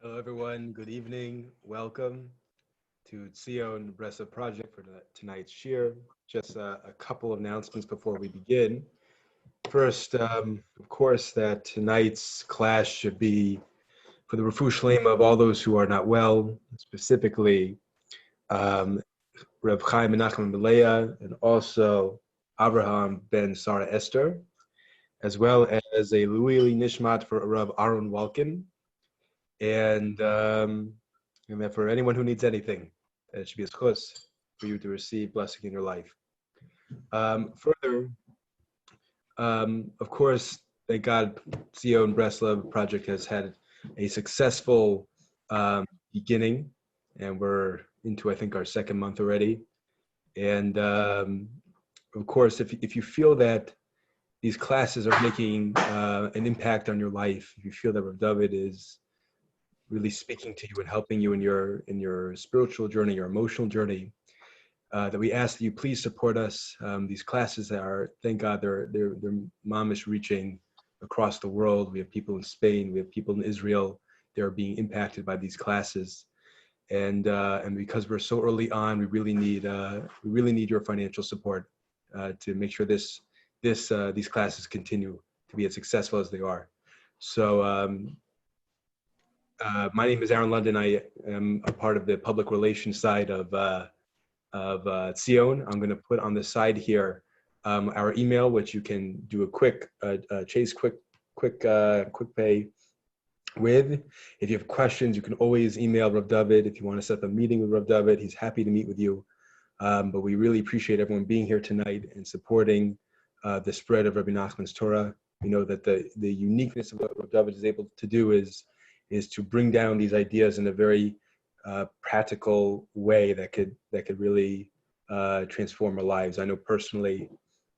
Hello, everyone. Good evening. Welcome to Tzion Bressa Project for tonight's shir. Just a couple of announcements before we begin. First, of course, that tonight's class should be for the refuah shlema of all those who are not well, specifically um, Reb Chaim and Nachman Belea, and also Abraham ben Sarah Esther, as well as a Luili Nishmat for Reb Aaron Walken, and that for anyone who needs anything, that it should be a schus for you to receive blessing in your life. Further, of course, thank God, Tzion Breslov project has had a successful beginning, and we're into, I think, our second month already. And of course, if you feel that these classes are making an impact on your life, if you feel that Rav David is really speaking to you and helping you in your spiritual journey, your emotional journey, that we ask that you please support us. These classes are, thank God, they're mamish reaching across the world. We have people in Spain, we have people in Israel. They're being impacted by these classes, and because we're so early on, we really need your financial support to make sure these classes continue to be as successful as they are. So. My name is Aaron London. I am a part of the public relations side of Tzion. I'm going to put on the side here our email, which you can do a quick chase, quick pay with. If you have questions, you can always email Rav David. If you want to set up a meeting with Rav David, he's happy to meet with you. But we really appreciate everyone being here tonight and supporting the spread of Rabbi Nachman's Torah. We know that the uniqueness of what Rav David is able to do is to bring down these ideas in a very practical way that could really transform our lives. I know personally,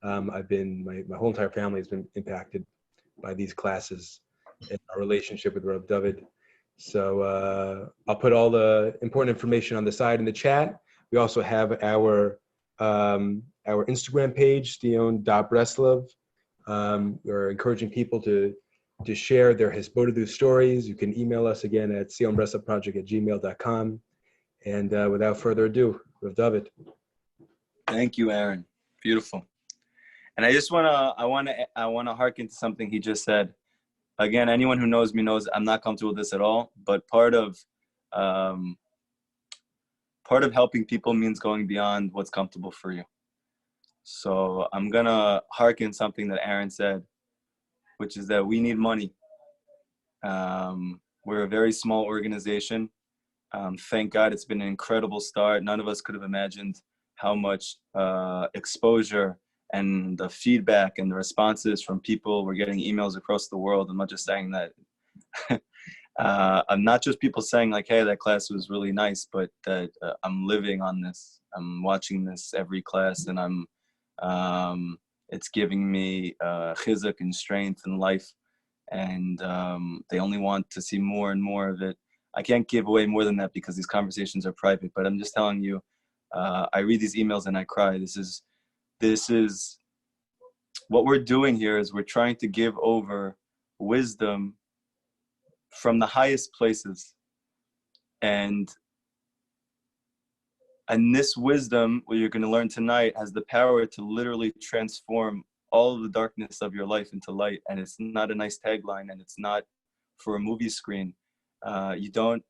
I've been my whole entire family has been impacted by these classes and our relationship with Rav David. So I'll put all the important information on the side in the chat. We also have our Instagram page, Tzion.Breslov. We're encouraging people to share their Hisbodedus stories. You can email us again at sionbreslevproject@gmail.com. And without further ado, Rav David. Thank you, Aaron. Beautiful. And I wanna hearken to something he just said. Again, anyone who knows me knows I'm not comfortable with this at all. But part of helping people means going beyond what's comfortable for you. So I'm gonna hearken something that Aaron said, which is that we need money. We're a very small organization. Thank God it's been an incredible start. None of us could have imagined how much exposure and the feedback and the responses from people. We're getting emails across the world. I'm not just saying that. I'm not just people saying like, hey, that class was really nice, but that I'm living on this. I'm watching this every class, and it's giving me chizuk and strength in life. And they only want to see more and more of it. I can't give away more than that because these conversations are private, but I'm just telling you, I read these emails and I cry. This is what we're doing here is we're trying to give over wisdom from the highest places. And this wisdom, what you're going to learn tonight, has the power to literally transform all of the darkness of your life into light. And it's not a nice tagline, and it's not for a movie screen. You don't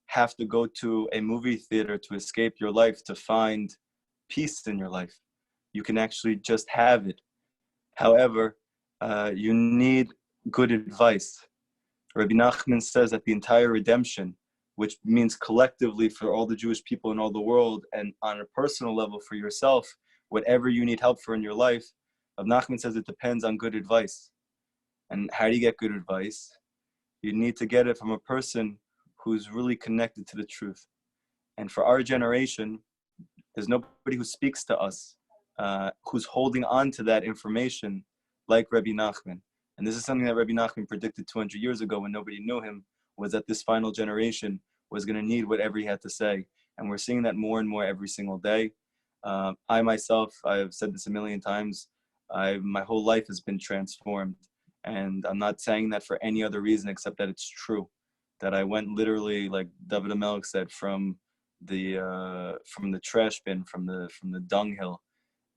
have to go to a movie theater to escape your life to find peace in your life. You can actually just have it. However, you need good advice. Rabbi Nachman says that the entire redemption, which means collectively for all the Jewish people in all the world, and on a personal level for yourself, whatever you need help for in your life, Rabbi Nachman says it depends on good advice. And how do you get good advice? You need to get it from a person who's really connected to the truth. And for our generation, there's nobody who speaks to us, who's holding on to that information like Rabbi Nachman. And this is something that Rabbi Nachman predicted 200 years ago when nobody knew him, was that this final generation was going to need whatever he had to say. And we're seeing that more and more every single day. I myself, I've said this a million times, my whole life has been transformed. And I'm not saying that for any other reason except that it's true. that I went literally, like David Amelch said, from the trash bin, from the dunghill,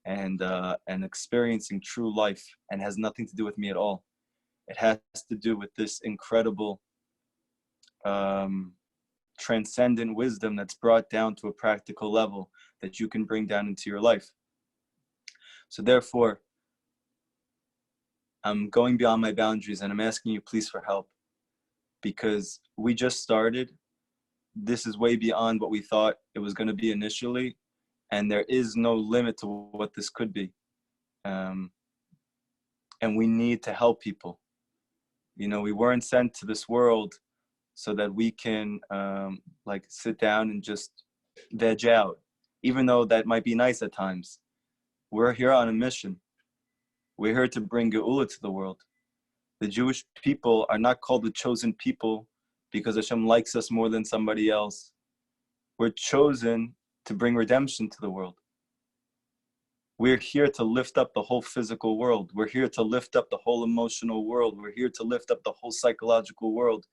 and experiencing true life, and has nothing to do with me at all. It has to do with this incredible transcendent wisdom that's brought down to a practical level that you can bring down into your life. So therefore, I'm going beyond my boundaries, and I'm asking you please for help, because we just started. This is way beyond what we thought it was going to be initially, and there is no limit to what this could be. And we need to help people. You know, we weren't sent to this world so that we can like sit down and just veg out, even though that might be nice at times. We're here on a mission. We're here to bring Geula to the world. The Jewish people are not called the chosen people because Hashem likes us more than somebody else. We're chosen to bring redemption to the world. We're here to lift up the whole physical world. We're here to lift up the whole emotional world. We're here to lift up the whole psychological world.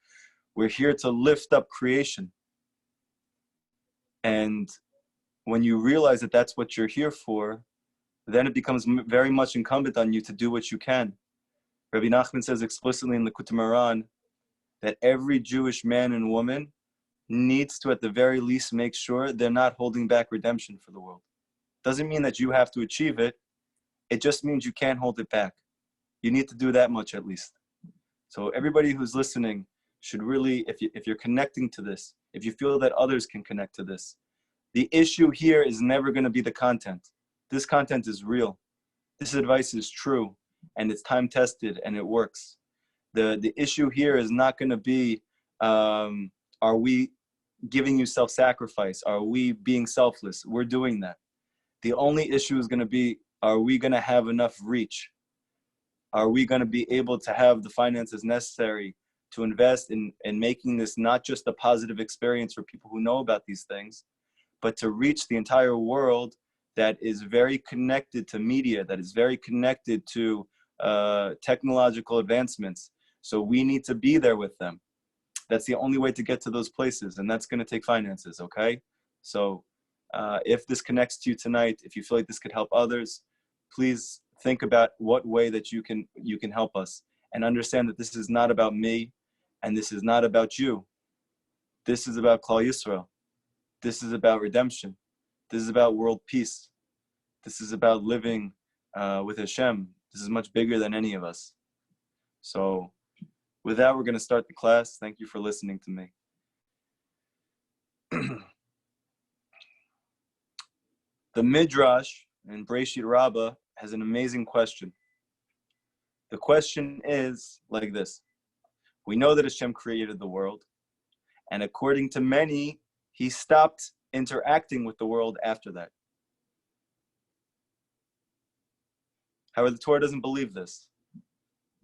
We're here to lift up creation. And when you realize that that's what you're here for, then it becomes very much incumbent on you to do what you can. Rabbi Nachman says explicitly in the Likutei Moharan that every Jewish man and woman needs to, at the very least, make sure they're not holding back redemption for the world. Doesn't mean that you have to achieve it. It just means you can't hold it back. You need to do that much at least. So everybody who's listening should really, if you're connecting to this, if you feel that others can connect to this, the issue here is never going to be the content. This content is real. This advice is true, and it's time tested, and it works. The issue here is not going to be, are we giving you self-sacrifice? Are we being selfless? We're doing that. The only issue is going to be, are we going to have enough reach? Are we going to be able to have the finances necessary to invest in making this not just a positive experience for people who know about these things, but to reach the entire world that is very connected to media, that is very connected to technological advancements. So we need to be there with them. That's the only way to get to those places, and that's going to take finances, okay? So if this connects to you tonight, if you feel like this could help others, please think about what way that you can help us, and understand that this is not about me, and this is not about you. This is about Klal Yisrael. This is about redemption. This is about world peace. This is about living with Hashem. This is much bigger than any of us. So with that, we're going to start the class. Thank you for listening to me. The Midrash in Breshit Rabbah has an amazing question. The question is like this. We know that Hashem created the world, and according to many, he stopped interacting with the world after that. However, the Torah doesn't believe this.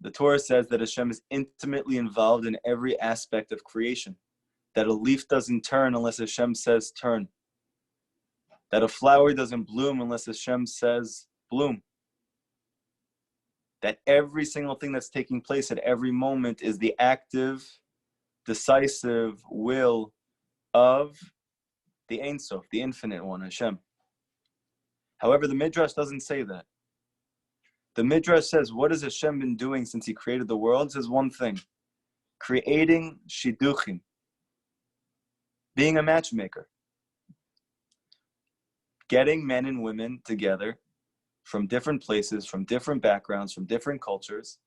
The Torah says that Hashem is intimately involved in every aspect of creation, that a leaf doesn't turn unless Hashem says turn, that a flower doesn't bloom unless Hashem says bloom, that every single thing that's taking place at every moment is the active, decisive will of the Ein Sof, the infinite one, Hashem. However, the Midrash doesn't say that. The Midrash says, what has Hashem been doing since he created the world? It says one thing, creating shidduchim, being a matchmaker, getting men and women together from different places, from different backgrounds, from different cultures,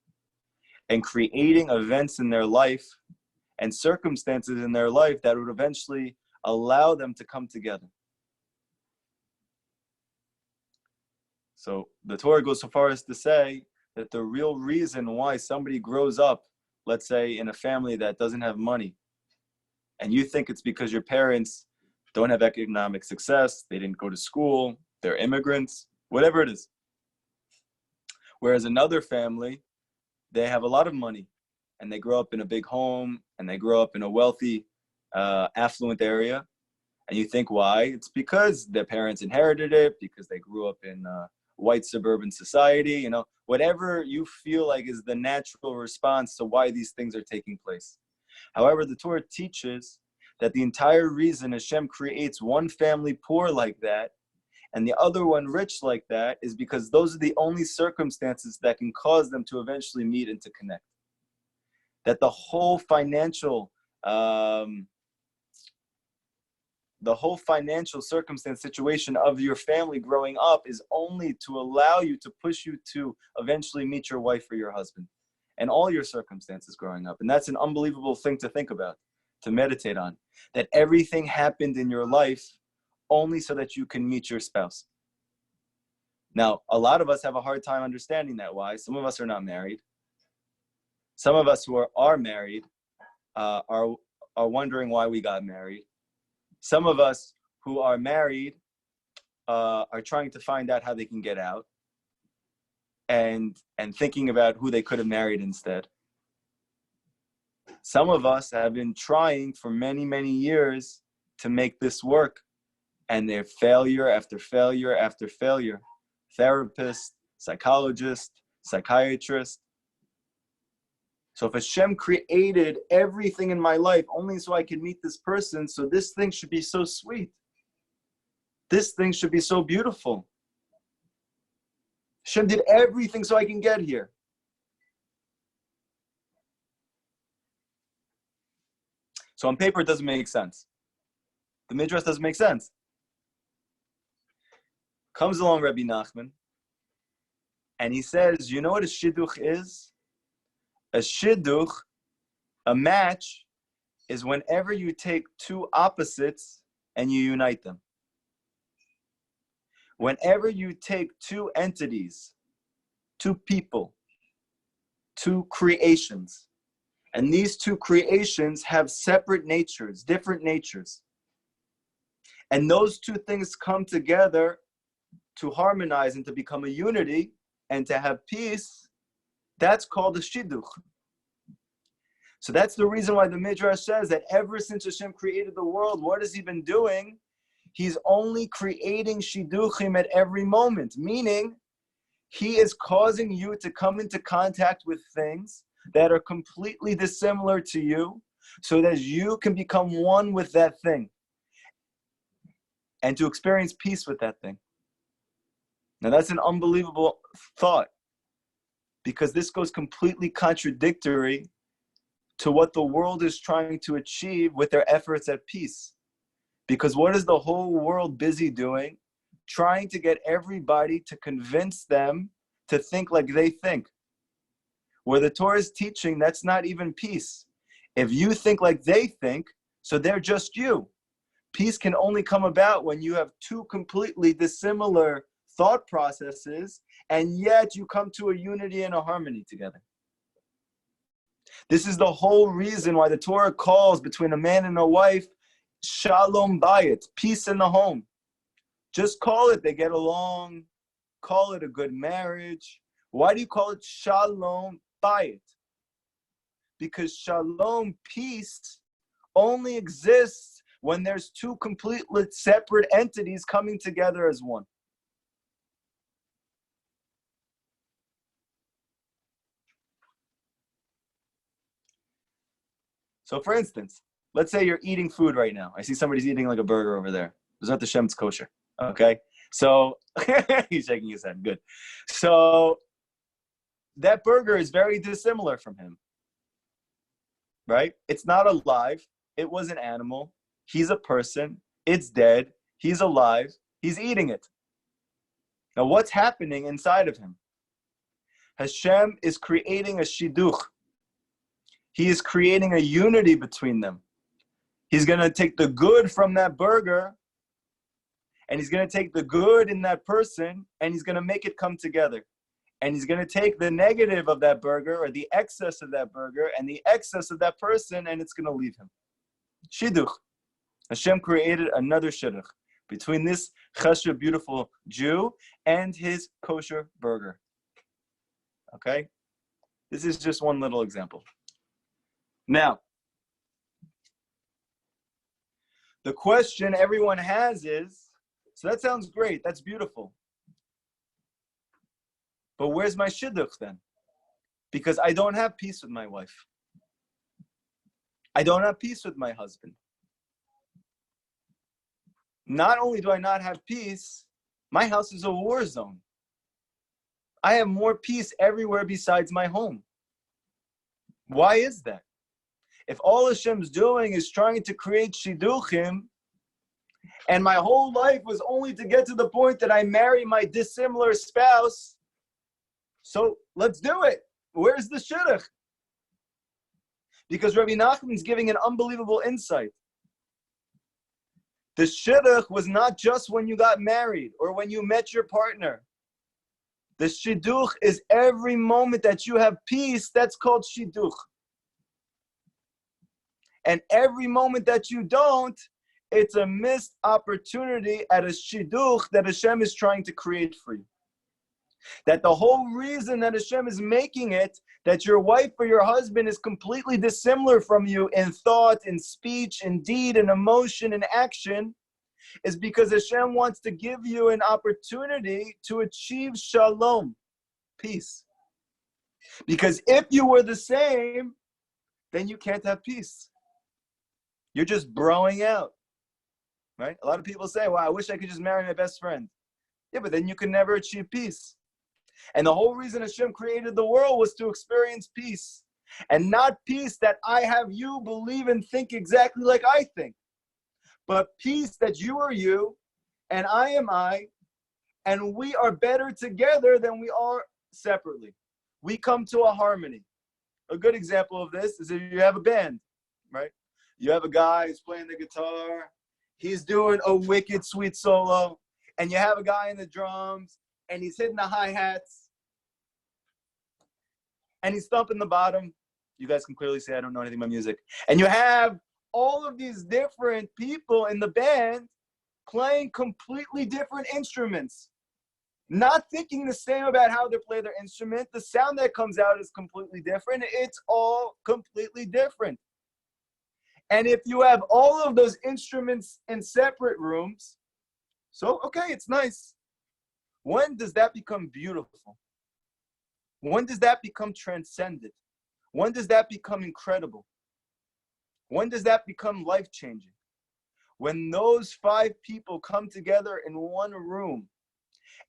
and creating events in their life and circumstances in their life that would eventually allow them to come together. So the Torah goes so far as to say that the real reason why somebody grows up, let's say in a family that doesn't have money, and you think it's because your parents don't have economic success, they didn't go to school, they're immigrants, whatever it is. Whereas another family, they have a lot of money, and they grow up in a big home, and they grow up in a wealthy, affluent area. And you think, why? It's because their parents inherited it, because they grew up in white suburban society, whatever you feel like is the natural response to why these things are taking place. However, the Torah teaches that the entire reason Hashem creates one family poor like that and the other one rich like that is because those are the only circumstances that can cause them to eventually meet and to connect. That the whole financial circumstance situation of your family growing up is only to allow you, to push you to eventually meet your wife or your husband, and all your circumstances growing up. And that's an unbelievable thing to think about, to meditate on, that everything happened in your life only so that you can meet your spouse. Now, a lot of us have a hard time understanding that. Why? Some of us are not married. Some of us who are married are wondering why we got married. Some of us who are married are trying to find out how they can get out and thinking about who they could have married instead. Some of us have been trying for many, many years to make this work, and they're failure after failure after failure. Therapist, psychologist, psychiatrist. So if Hashem created everything in my life only so I can meet this person, so this thing should be so sweet. This thing should be so beautiful. Hashem did everything so I can get here. So on paper, it doesn't make sense. The Midrash doesn't make sense. Comes along Rabbi Nachman, and he says, you know what a shidduch is? A shidduch, a match, is whenever you take two opposites and you unite them. Whenever you take two entities, two people, two creations, and these two creations have separate natures, different natures, and those two things come together to harmonize and to become a unity and to have peace, that's called a shidduch. So that's the reason why the Midrash says that ever since Hashem created the world, what has he been doing? He's only creating shidduchim at every moment, meaning he is causing you to come into contact with things that are completely dissimilar to you so that you can become one with that thing and to experience peace with that thing. Now that's an unbelievable thought, because this goes completely contradictory to what the world is trying to achieve with their efforts at peace. Because what is the whole world busy doing? Trying to get everybody to convince them to think like they think. Where the Torah is teaching, that's not even peace. If you think like they think, so they're just you. Peace can only come about when you have two completely dissimilar thought processes, and yet you come to a unity and a harmony together. This is the whole reason why the Torah calls between a man and a wife shalom bayit, peace in the home. Just call it, they get along. Call it a good marriage. Why do you call it shalom bayit? Because shalom, peace, only exists when there's two completely separate entities coming together as one. So for instance, let's say you're eating food right now. I see somebody's eating like a burger over there. B'ezrat Hashem, it's kosher. Okay? So, he's shaking his head. Good. So, that burger is very dissimilar from him. Right? It's not alive. It was an animal. He's a person. It's dead. He's alive. He's eating it. Now, what's happening inside of him? Hashem is creating a shidduch. He is creating a unity between them. He's going to take the good from that burger, and he's going to take the good in that person, and he's going to make it come together. And he's going to take the negative of that burger, or the excess of that burger, and the excess of that person, and it's going to leave him. Shidduch. Hashem created another shidduch between this chesed, beautiful Jew, and his kosher burger. Okay? This is just one little example. Now, the question everyone has is, so that sounds great, that's beautiful. But where's my shidduch then? Because I don't have peace with my wife. I don't have peace with my husband. Not only do I not have peace, my house is a war zone. I have more peace everywhere besides my home. Why is that? If all Hashem's doing is trying to create shidduchim, and my whole life was only to get to the point that I marry my dissimilar spouse, so let's do it. Where's the shidduch? Because Rabbi Nachman is giving an unbelievable insight. The shidduch was not just when you got married or when you met your partner. The shidduch is every moment that you have peace, that's called shidduch. And every moment that you don't, it's a missed opportunity at a shidduch that Hashem is trying to create for you. That the whole reason that Hashem is making it, that your wife or your husband is completely dissimilar from you in thought, in speech, in deed, in emotion, in action, is because Hashem wants to give you an opportunity to achieve shalom, peace. Because if you were the same, then you can't have peace. You're just broing out, right? A lot of people say, well, I wish I could just marry my best friend. Yeah, but then you can never achieve peace. And the whole reason Hashem created the world was to experience peace. And not peace that I have you believe and think exactly like I think. But peace that you are you, and I am I, and we are better together than we are separately. We come to a harmony. A good example of this is if you have a band, right? You have a guy who's playing the guitar, he's doing a wicked sweet solo, and you have a guy in the drums, and he's hitting the hi-hats, and he's thumping the bottom. You guys can clearly say I don't know anything about music. And you have all of these different people in the band playing completely different instruments, not thinking the same about how they play their instrument. The sound that comes out is completely different. It's all completely different. And if you have all of those instruments in separate rooms, so, okay, it's nice. When does that become beautiful? When does that become transcendent? When does that become incredible? When does that become life-changing? When those 5 people come together in one room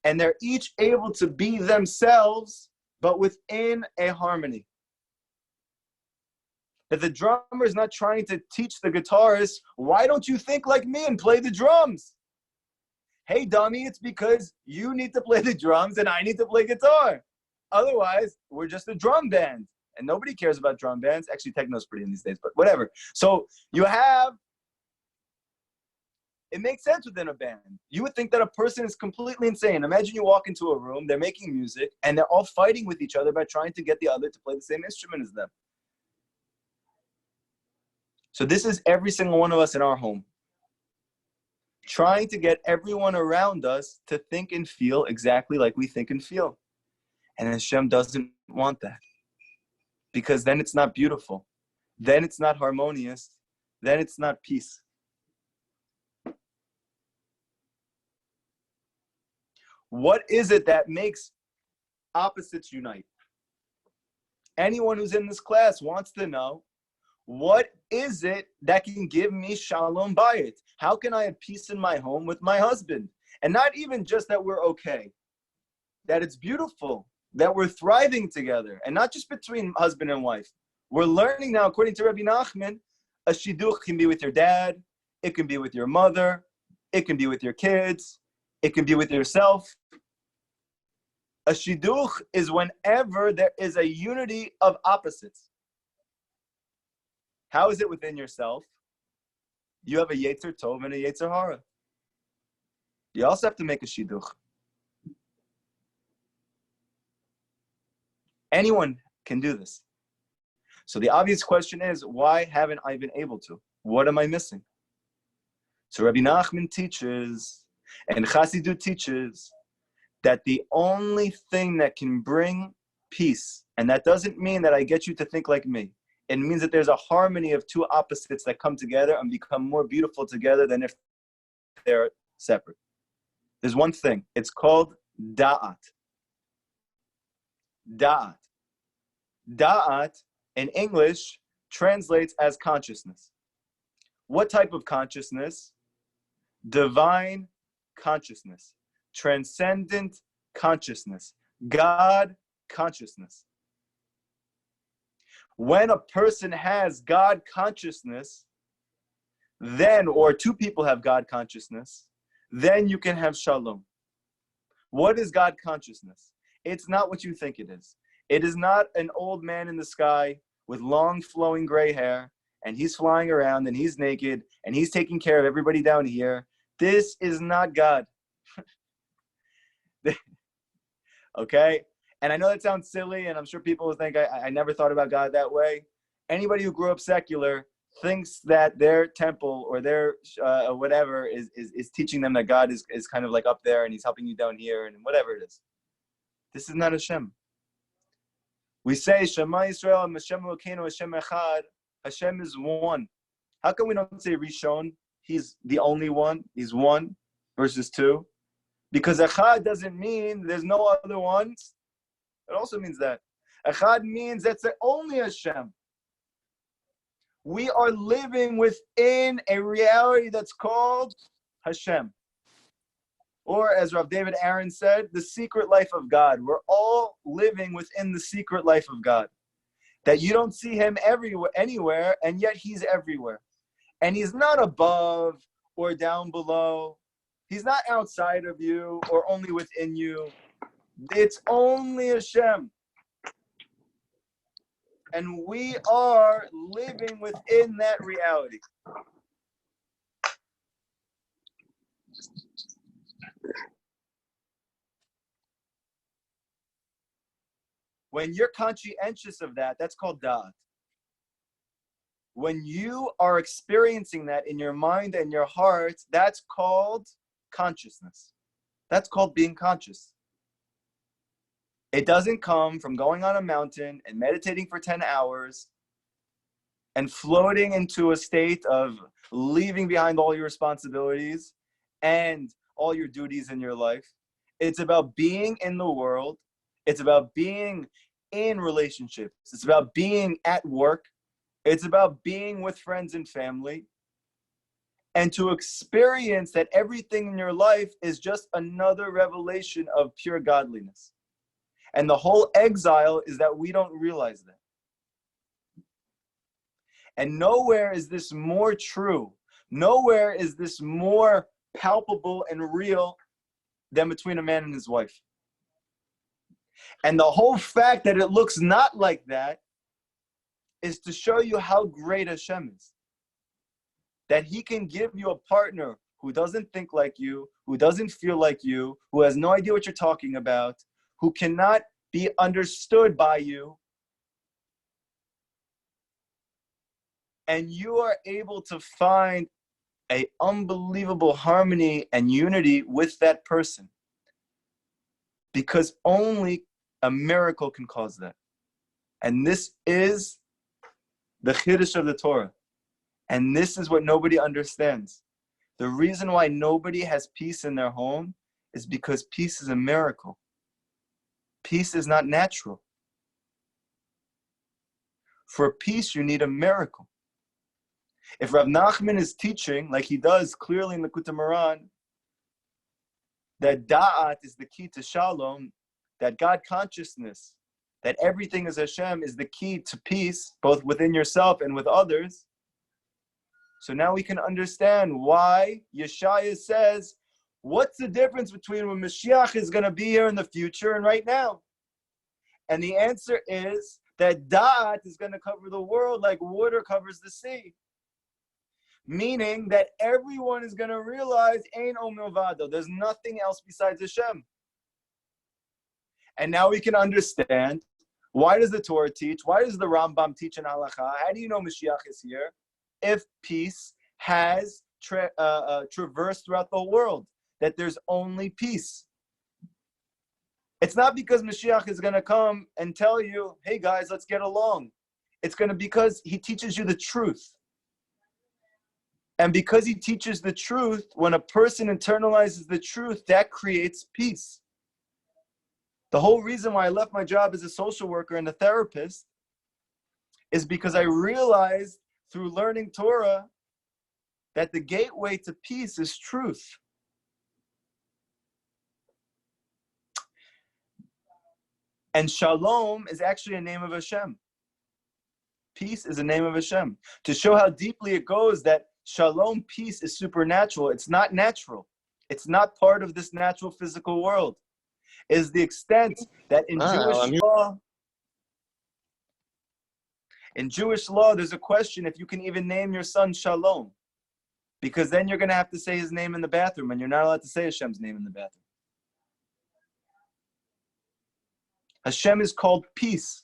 and they're each able to be themselves, but within a harmony. That the drummer is not trying to teach the guitarist, why don't you think like me and play the drums? Hey, dummy, it's because you need to play the drums and I need to play guitar. Otherwise, we're just a drum band. And nobody cares about drum bands. Actually, techno's pretty in these days, but whatever. So you have, it makes sense within a band. You would think that a person is completely insane. Imagine you walk into a room, they're making music, and they're all fighting with each other by trying to get the other to play the same instrument as them. So this is every single one of us in our home. Trying to get everyone around us to think and feel exactly like we think and feel. And Hashem doesn't want that. Because then it's not beautiful. Then it's not harmonious. Then it's not peace. What is it that makes opposites unite? Anyone who's in this class wants to know, what is it that can give me shalom bayit? How can I have peace in my home with my husband? And not even just that we're okay, that it's beautiful, that we're thriving together, and not just between husband and wife. We're learning now, according to Rabbi Nachman, a shidduch can be with your dad, it can be with your mother, it can be with your kids, it can be with yourself. A shidduch is whenever there is a unity of opposites. How is it within yourself? You have a yetzer tov and a yetzer hara. You also have to make a shidduch. Anyone can do this. So the obvious question is, why haven't I been able to? What am I missing? So Rabbi Nachman teaches, and Chassidut teaches, that the only thing that can bring peace, and that doesn't mean that I get you to think like me. It means that there's a harmony of 2 opposites that come together and become more beautiful together than if they're separate. There's one thing. It's called da'at. Da'at. Da'at, in English, translates as consciousness. What type of consciousness? Divine consciousness, transcendent consciousness, God consciousness. When a person has God consciousness, then, or two people have God consciousness, then you can have shalom. What is God consciousness? It's not what you think it is. It is not an old man in the sky with long flowing gray hair, and he's flying around and he's naked and he's taking care of everybody down here. This is not God. Okay? And I know that sounds silly, and I'm sure people will think I never thought about God that way. Anybody who grew up secular thinks that their temple or their whatever is teaching them that God is kind of like up there and he's helping you down here and whatever it is. This is not Hashem. We say Shema Yisrael, Hashem Elokeinu, Hashem Echad. Hashem is one. How come we don't say Rishon? He's the only one. He's one versus two. Because Echad doesn't mean there's no other ones. It also means that. Echad means that's the only Hashem. We are living within a reality that's called Hashem. Or as Rav David Aaron said, the secret life of God. We're all living within the secret life of God. That you don't see him everywhere, anywhere, and yet he's everywhere. And he's not above or down below. He's not outside of you or only within you. It's only Hashem. And we are living within that reality. When you're conscientious of that, that's called da'at. When you are experiencing that in your mind and your heart, that's called consciousness. That's called being conscious. It doesn't come from going on a mountain and meditating for 10 hours and floating into a state of leaving behind all your responsibilities and all your duties in your life. It's about being in the world. It's about being in relationships. It's about being at work. It's about being with friends and family. And to experience that everything in your life is just another revelation of pure godliness. And the whole exile is that we don't realize that. And nowhere is this more true. Nowhere is this more palpable and real than between a man and his wife. And the whole fact that it looks not like that is to show you how great Hashem is. That he can give you a partner who doesn't think like you, who doesn't feel like you, who has no idea what you're talking about, who cannot be understood by you. And you are able to find an unbelievable harmony and unity with that person. Because only a miracle can cause that. And this is the Chiddush of the Torah. And this is what nobody understands. The reason why nobody has peace in their home is because peace is a miracle. Peace is not natural. For peace, you need a miracle. If Rav Nachman is teaching, like he does clearly in the Likutei Moharan, that da'at is the key to shalom, that God consciousness, that everything is Hashem, is the key to peace, both within yourself and with others. So now we can understand why Yeshaya says, what's the difference between when Mashiach is going to be here in the future and right now? And the answer is that da'at is going to cover the world like water covers the sea. Meaning that everyone is going to realize, Ein Od Milvado, there's nothing else besides Hashem. And now we can understand, why does the Torah teach? Why does the Rambam teach in Halakha? How do you know Mashiach is here? If peace has traversed throughout the world, that there's only peace. It's not because Mashiach is going to come and tell you, hey guys, let's get along. It's going to be because he teaches you the truth. And because he teaches the truth, when a person internalizes the truth, that creates peace. The whole reason why I left my job as a social worker and a therapist is because I realized through learning Torah that the gateway to peace is truth. And shalom is actually a name of Hashem. Peace is a name of Hashem. To show how deeply it goes that shalom, peace, is supernatural. It's not natural. It's not part of this natural physical world. It is the extent that in Jewish law, there's a question if you can even name your son Shalom. Because then you're going to have to say his name in the bathroom, and you're not allowed to say Hashem's name in the bathroom. Hashem is called peace.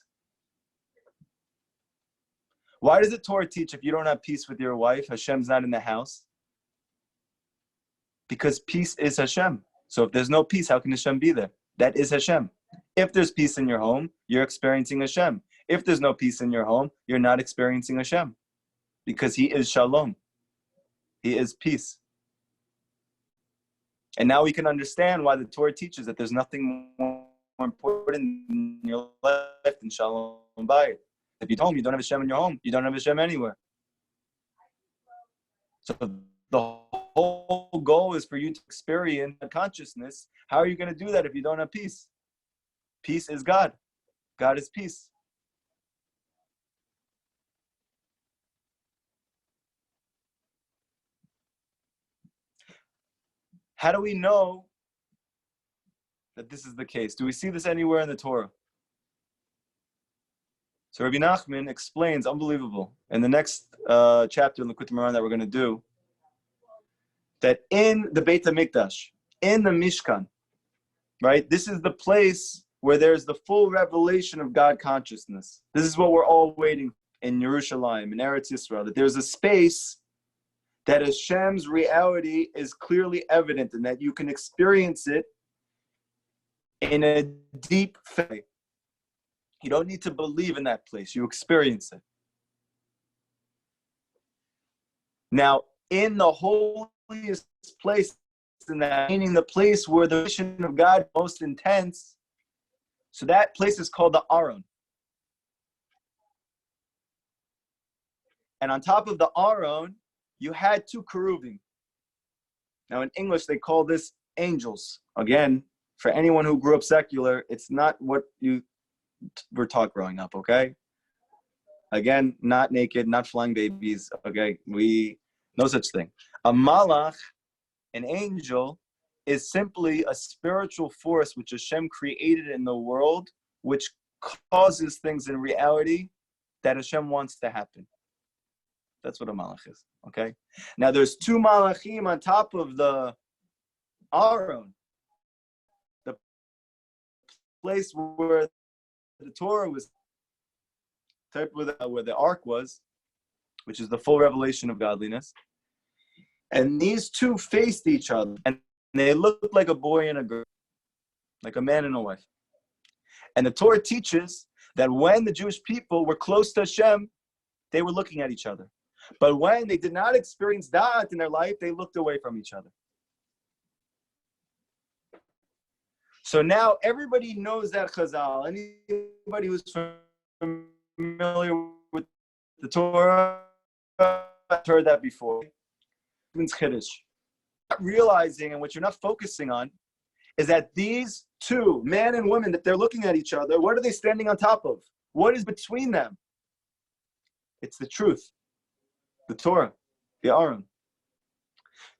Why does the Torah teach if you don't have peace with your wife, Hashem's not in the house? Because peace is Hashem. So if there's no peace, how can Hashem be there? That is Hashem. If there's peace in your home, you're experiencing Hashem. If there's no peace in your home, you're not experiencing Hashem. Because He is Shalom. He is peace. And now we can understand why the Torah teaches that there's nothing more important in your life than Shalom Bayit. If you don't have Hashem in your home, you don't have Hashem anywhere. So the whole goal is for you to experience consciousness. How are you going to do that if you don't have peace? Peace is God. God is peace. How do we know that this is the case? Do we see this anywhere in the Torah? So Rabbi Nachman explains, unbelievable, in the next chapter in the Likutei Moharan that we're going to do, that in the Beit HaMikdash, in the Mishkan, right, this is the place where there's the full revelation of God consciousness. This is what we're all waiting in Yerushalayim, in Eretz Yisrael, that there's a space that Hashem's reality is clearly evident and that you can experience it in a deep faith. You don't need to believe in that place. You experience it. Now, in the holiest place, in that, meaning the place where the vision of God is most intense, so that place is called the Aron. And on top of the Aron, you had two keruvim. Now in English, they call this angels. Again, for anyone who grew up secular, it's not what you were taught growing up, okay? Again, not naked, not flying babies, okay? No such thing. A malach, an angel, is simply a spiritual force which Hashem created in the world, which causes things in reality that Hashem wants to happen. That's what a malach is, okay? Now there's two malachim on top of the Aron, the place where the Torah was, where the ark was, which is the full revelation of godliness. And these two faced each other, and they looked like a boy and a girl, like a man and a wife. And the Torah teaches that when the Jewish people were close to Hashem, they were looking at each other. But when they did not experience that in their life, they looked away from each other. So now everybody knows that Chazal. Anybody who's familiar with the Torah has heard that before. It's Chiddush. Not realizing, and what you're not focusing on, is that these two, man and woman, that they're looking at each other, what are they standing on top of? What is between them? It's the truth. The Torah, the Aron.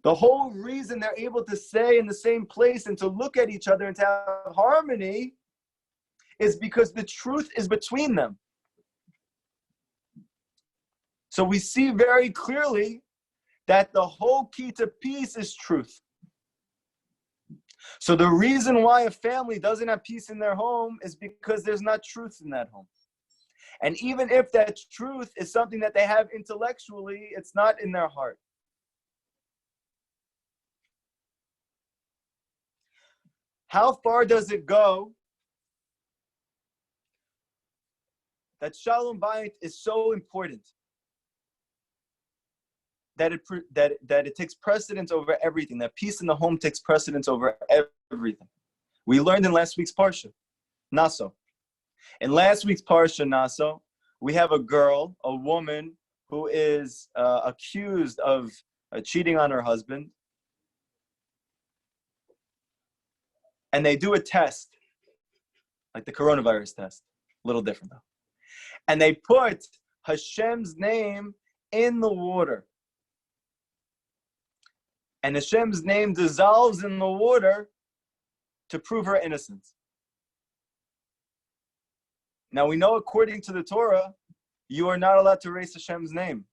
The whole reason they're able to stay in the same place and to look at each other and to have harmony is because the truth is between them. So we see very clearly that the whole key to peace is truth. So the reason why a family doesn't have peace in their home is because there's not truth in that home. And even if that truth is something that they have intellectually, it's not in their heart. How far does it go that Shalom Bayit is so important that it takes precedence over everything, that peace in the home takes precedence over everything? We learned in last week's Parsha, Naso. In last week's Parsha, Naso, we have a girl, a woman, who is accused of cheating on her husband. And they do a test, like the coronavirus test, a little different though. And they put Hashem's name in the water. And Hashem's name dissolves in the water to prove her innocence. Now we know according to the Torah, you are not allowed to erase Hashem's name.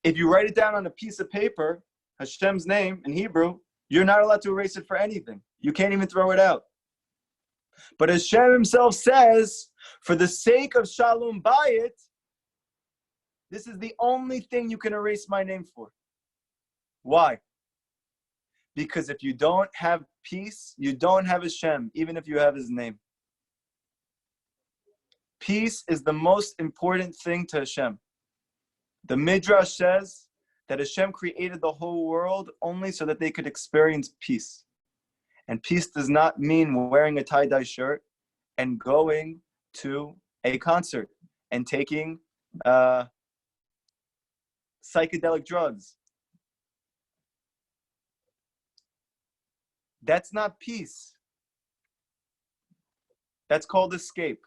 If you write it down on a piece of paper, Hashem's name in Hebrew, you're not allowed to erase it for anything. You can't even throw it out. But Hashem himself says, for the sake of Shalom Bayit, this is the only thing you can erase my name for. Why? Because if you don't have peace, you don't have Hashem, even if you have his name. Peace is the most important thing to Hashem. The Midrash says that Hashem created the whole world only so that they could experience peace. And peace does not mean wearing a tie-dye shirt and going to a concert and taking psychedelic drugs. That's not peace. That's called escape.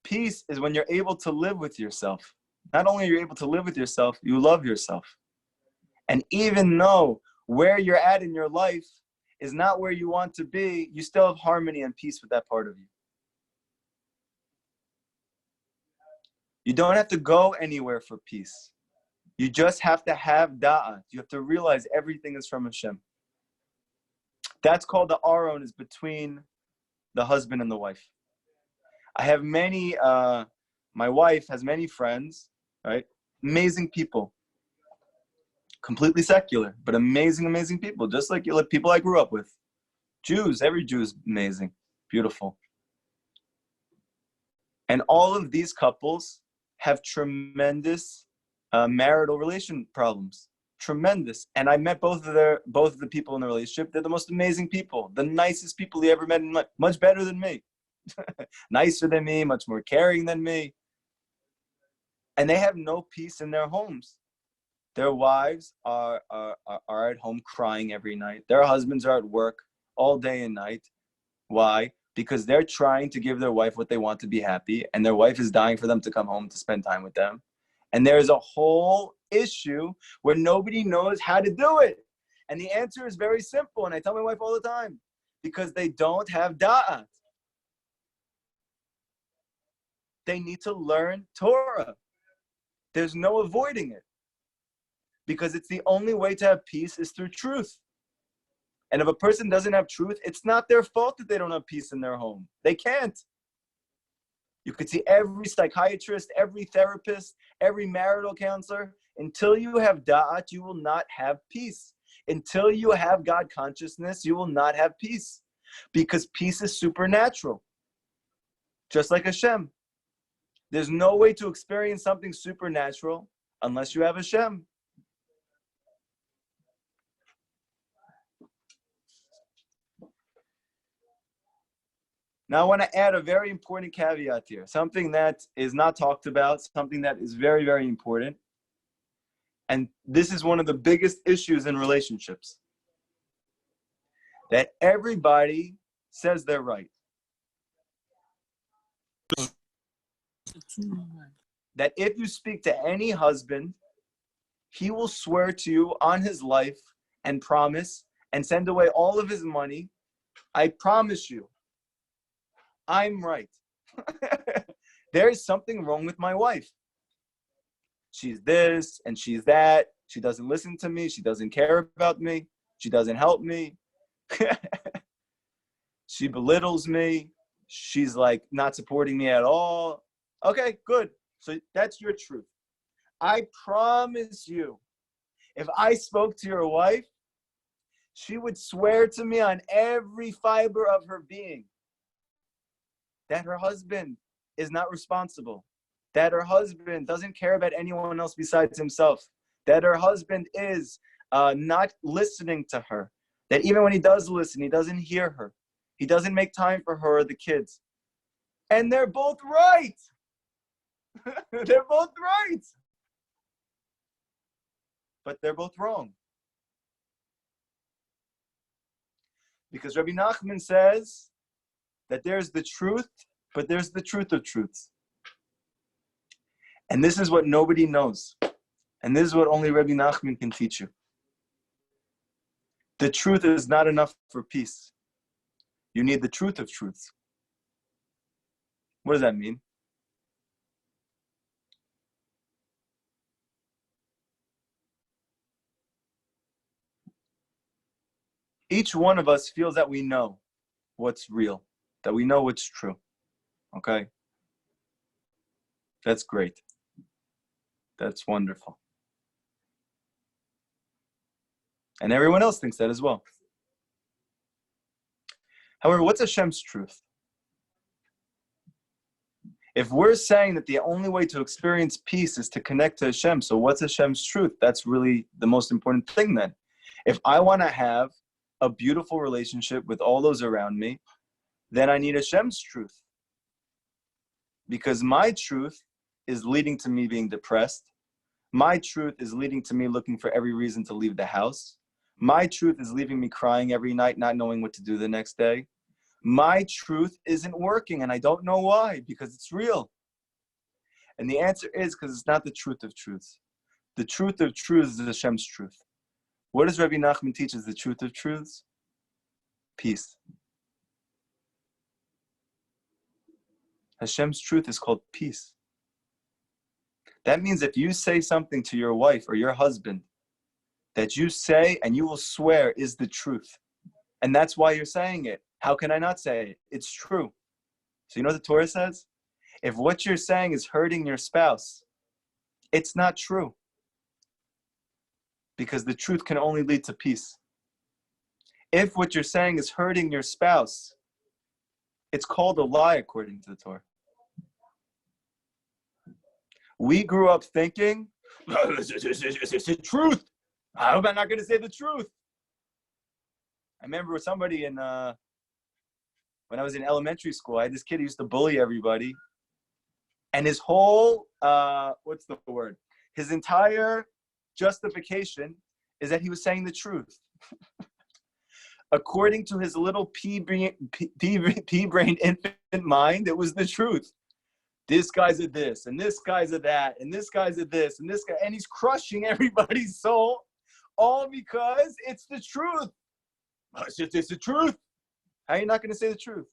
Peace is when you're able to live with yourself. Not only are you able to live with yourself, you love yourself. And even though where you're at in your life is not where you want to be, you still have harmony and peace with that part of you. You don't have to go anywhere for peace. You just have to have da'at. You have to realize everything is from Hashem. That's called the aron, is between the husband and the wife. I have many, my wife has many friends, right? Amazing people. Completely secular, but amazing, amazing people. Just like people I grew up with. Jews, every Jew is amazing, beautiful. And all of these couples have tremendous marital relation problems. Tremendous. And I met both of the people in the relationship. They're the most amazing people, the nicest people you ever met, much better than me. Nicer than me, much more caring than me. And they have no peace in their homes. Their wives are at home crying every night. Their husbands are at work all day and night. Why? Because they're trying to give their wife what they want to be happy, and their wife is dying for them to come home to spend time with them. And there's a whole issue where nobody knows how to do it. And the answer is very simple, and I tell my wife all the time, because they don't have da'at. They need to learn Torah. There's no avoiding it. Because it's the only way to have peace is through truth. And if a person doesn't have truth, it's not their fault that they don't have peace in their home. They can't. You could see every psychiatrist, every therapist, every marital counselor. Until you have da'at, you will not have peace. Until you have God consciousness, you will not have peace. Because peace is supernatural. Just like Hashem. There's no way to experience something supernatural unless you have Hashem. Now I want to add a very important caveat here, something that is not talked about, something that is very, very important. And this is one of the biggest issues in relationships. That everybody says they're right. That if you speak to any husband, he will swear to you on his life and promise and send away all of his money. I promise you, I'm right. There is something wrong with my wife. She's this and she's that. She doesn't listen to me. She doesn't care about me. She doesn't help me. She belittles me. She's like not supporting me at all. Okay, good. So that's your truth. I promise you, if I spoke to your wife, she would swear to me on every fiber of her being that her husband is not responsible, that her husband doesn't care about anyone else besides himself, that her husband is not listening to her, that even when he does listen, he doesn't hear her. He doesn't make time for her or the kids. And they're both right. They're both right. But they're both wrong. Because Rabbi Nachman says that there's the truth, but there's the truth of truths. And this is what nobody knows. And this is what only Rabbi Nachman can teach you. The truth is not enough for peace. You need the truth of truths. What does that mean? Each one of us feels that we know what's real, that we know what's true. Okay? That's great. That's wonderful. And everyone else thinks that as well. However, what's Hashem's truth? If we're saying that the only way to experience peace is to connect to Hashem, so what's Hashem's truth? That's really the most important thing then. If I want to have a beautiful relationship with all those around me, then I need Hashem's truth. Because my truth is leading to me being depressed. My truth is leading to me looking for every reason to leave the house. My truth is leaving me crying every night, not knowing what to do the next day. My truth isn't working, and I don't know why, because it's real. And the answer is because it's not the truth of truths. The truth of truths is Hashem's truth. What does Rabbi Nachman teach as the truth of truths? Peace. Hashem's truth is called peace. That means if you say something to your wife or your husband that you say and you will swear is the truth, and that's why you're saying it, how can I not say it? It's true. So you know what the Torah says? If what you're saying is hurting your spouse, it's not true. Because the truth can only lead to peace. If what you're saying is hurting your spouse, it's called a lie according to the Torah. We grew up thinking, it's the truth. How am I not going to say the truth? I remember somebody when I was in elementary school, I had this kid who used to bully everybody. And his whole, his entire justification is that he was saying the truth. According to his little pea-brained infant mind, it was the truth. This guy's a this, and this guy's a that, and this guy's a this, and this guy, and he's crushing everybody's soul, all because it's the truth. It's the truth. How are you not going to say the truth?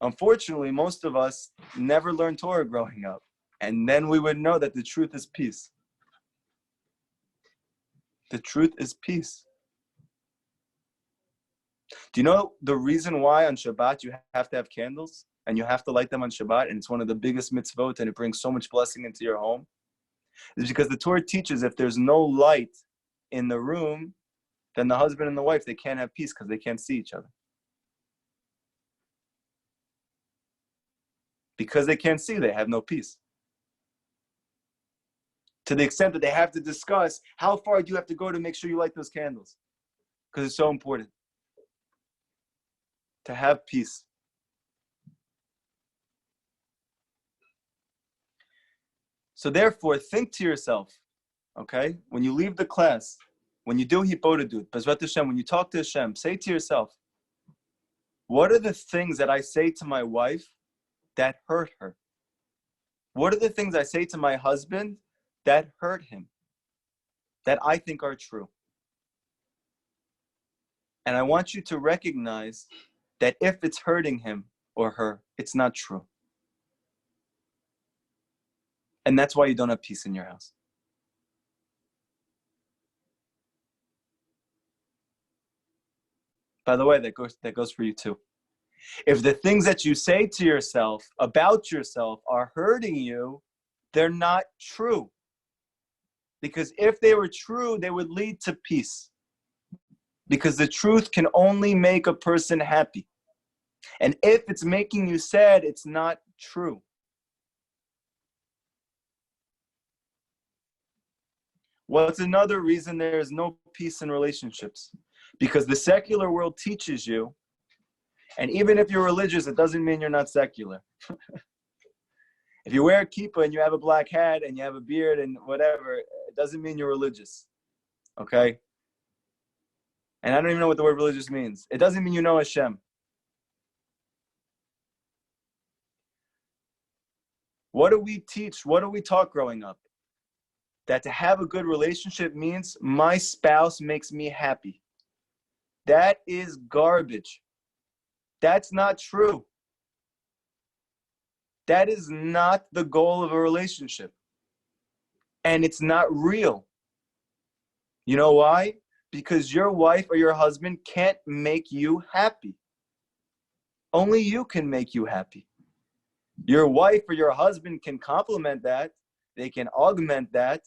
Unfortunately, most of us never learned Torah growing up, and then we would know that the truth is peace. The truth is peace. Do you know the reason why on Shabbat you have to have candles and you have to light them on Shabbat, and it's one of the biggest mitzvot and it brings so much blessing into your home? It's because the Torah teaches if there's no light in the room, then the husband and the wife, they can't have peace because they can't see each other. Because they can't see, they have no peace. To the extent that they have to discuss how far do you have to go to make sure you light those candles. Because it's so important to have peace. So therefore, think to yourself, okay, when you leave the class, when you do Hipodadut, Bezrat Hashem, when you talk to Hashem, say to yourself, what are the things that I say to my wife that hurt her? What are the things I say to my husband that hurt him, that I think are true? And I want you to recognize that if it's hurting him or her, it's not true. And that's why you don't have peace in your house. By the way, that goes for you too. If the things that you say to yourself about yourself are hurting you, they're not true. Because if they were true, they would lead to peace. Because the truth can only make a person happy. And if it's making you sad, it's not true. What's another reason there is no peace in relationships? Because the secular world teaches you, And even if you're religious, it doesn't mean you're not secular. If you wear a kippah and you have a black hat and you have a beard and whatever, it doesn't mean you're religious. Okay? And I don't even know what the word religious means. It doesn't mean you know Hashem. What do we teach? What do we taught growing up? That to have a good relationship means my spouse makes me happy. That is garbage. That's not true. That is not the goal of a relationship. And it's not real. You know why? Because your wife or your husband can't make you happy. Only you can make you happy. Your wife or your husband can complement that. They can augment that.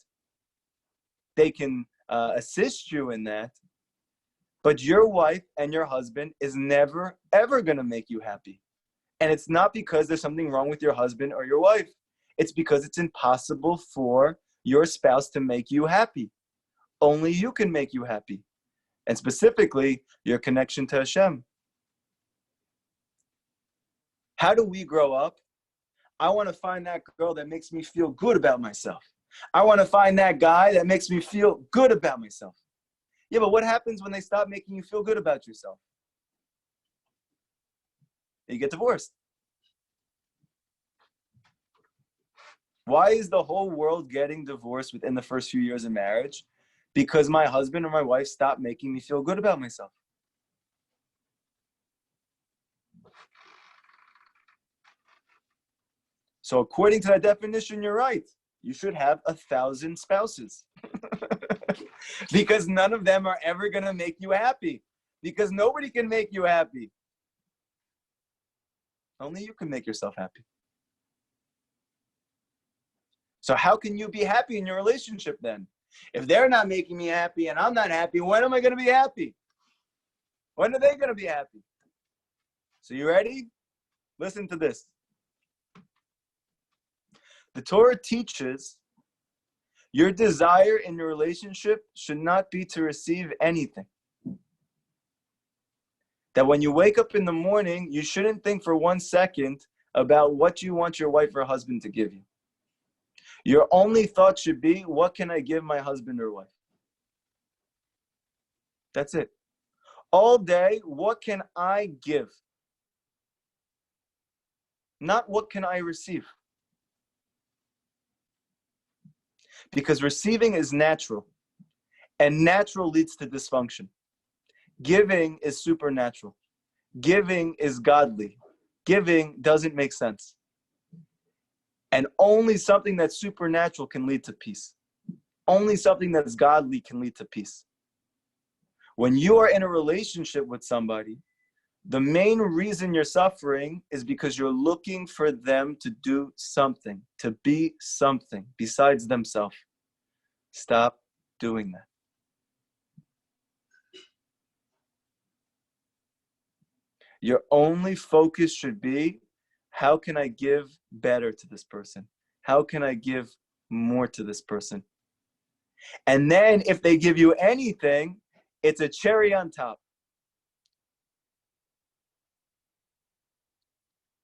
They can assist you in that. But your wife and your husband is never, ever going to make you happy. And it's not because there's something wrong with your husband or your wife. It's because it's impossible for your spouse to make you happy. Only you can make you happy. And specifically, your connection to Hashem. How do we grow up? I want to find that girl that makes me feel good about myself. I want to find that guy that makes me feel good about myself. Yeah, but what happens when they stop making you feel good about yourself? You get divorced. Why is the whole world getting divorced within the first few years of marriage? Because my husband or my wife stopped making me feel good about myself. So according to that definition, you're right. You should have 1,000 spouses. Because none of them are ever going to make you happy. Because nobody can make you happy. Only you can make yourself happy. So how can you be happy in your relationship then? If they're not making me happy and I'm not happy, when am I going to be happy? When are they going to be happy? So you ready? Listen to this. The Torah teaches your desire in your relationship should not be to receive anything. That when you wake up in the morning, you shouldn't think for 1 second about what you want your wife or husband to give you. Your only thought should be, what can I give my husband or wife? That's it. All day, what can I give? Not what can I receive. Because receiving is natural, and natural leads to dysfunction. Giving is supernatural. Giving is godly. Giving doesn't make sense. And only something that's supernatural can lead to peace. Only something that's godly can lead to peace. When you are in a relationship with somebody, the main reason you're suffering is because you're looking for them to do something, to be something besides themselves. Stop doing that. Your only focus should be, how can I give better to this person? How can I give more to this person? And then if they give you anything, it's a cherry on top.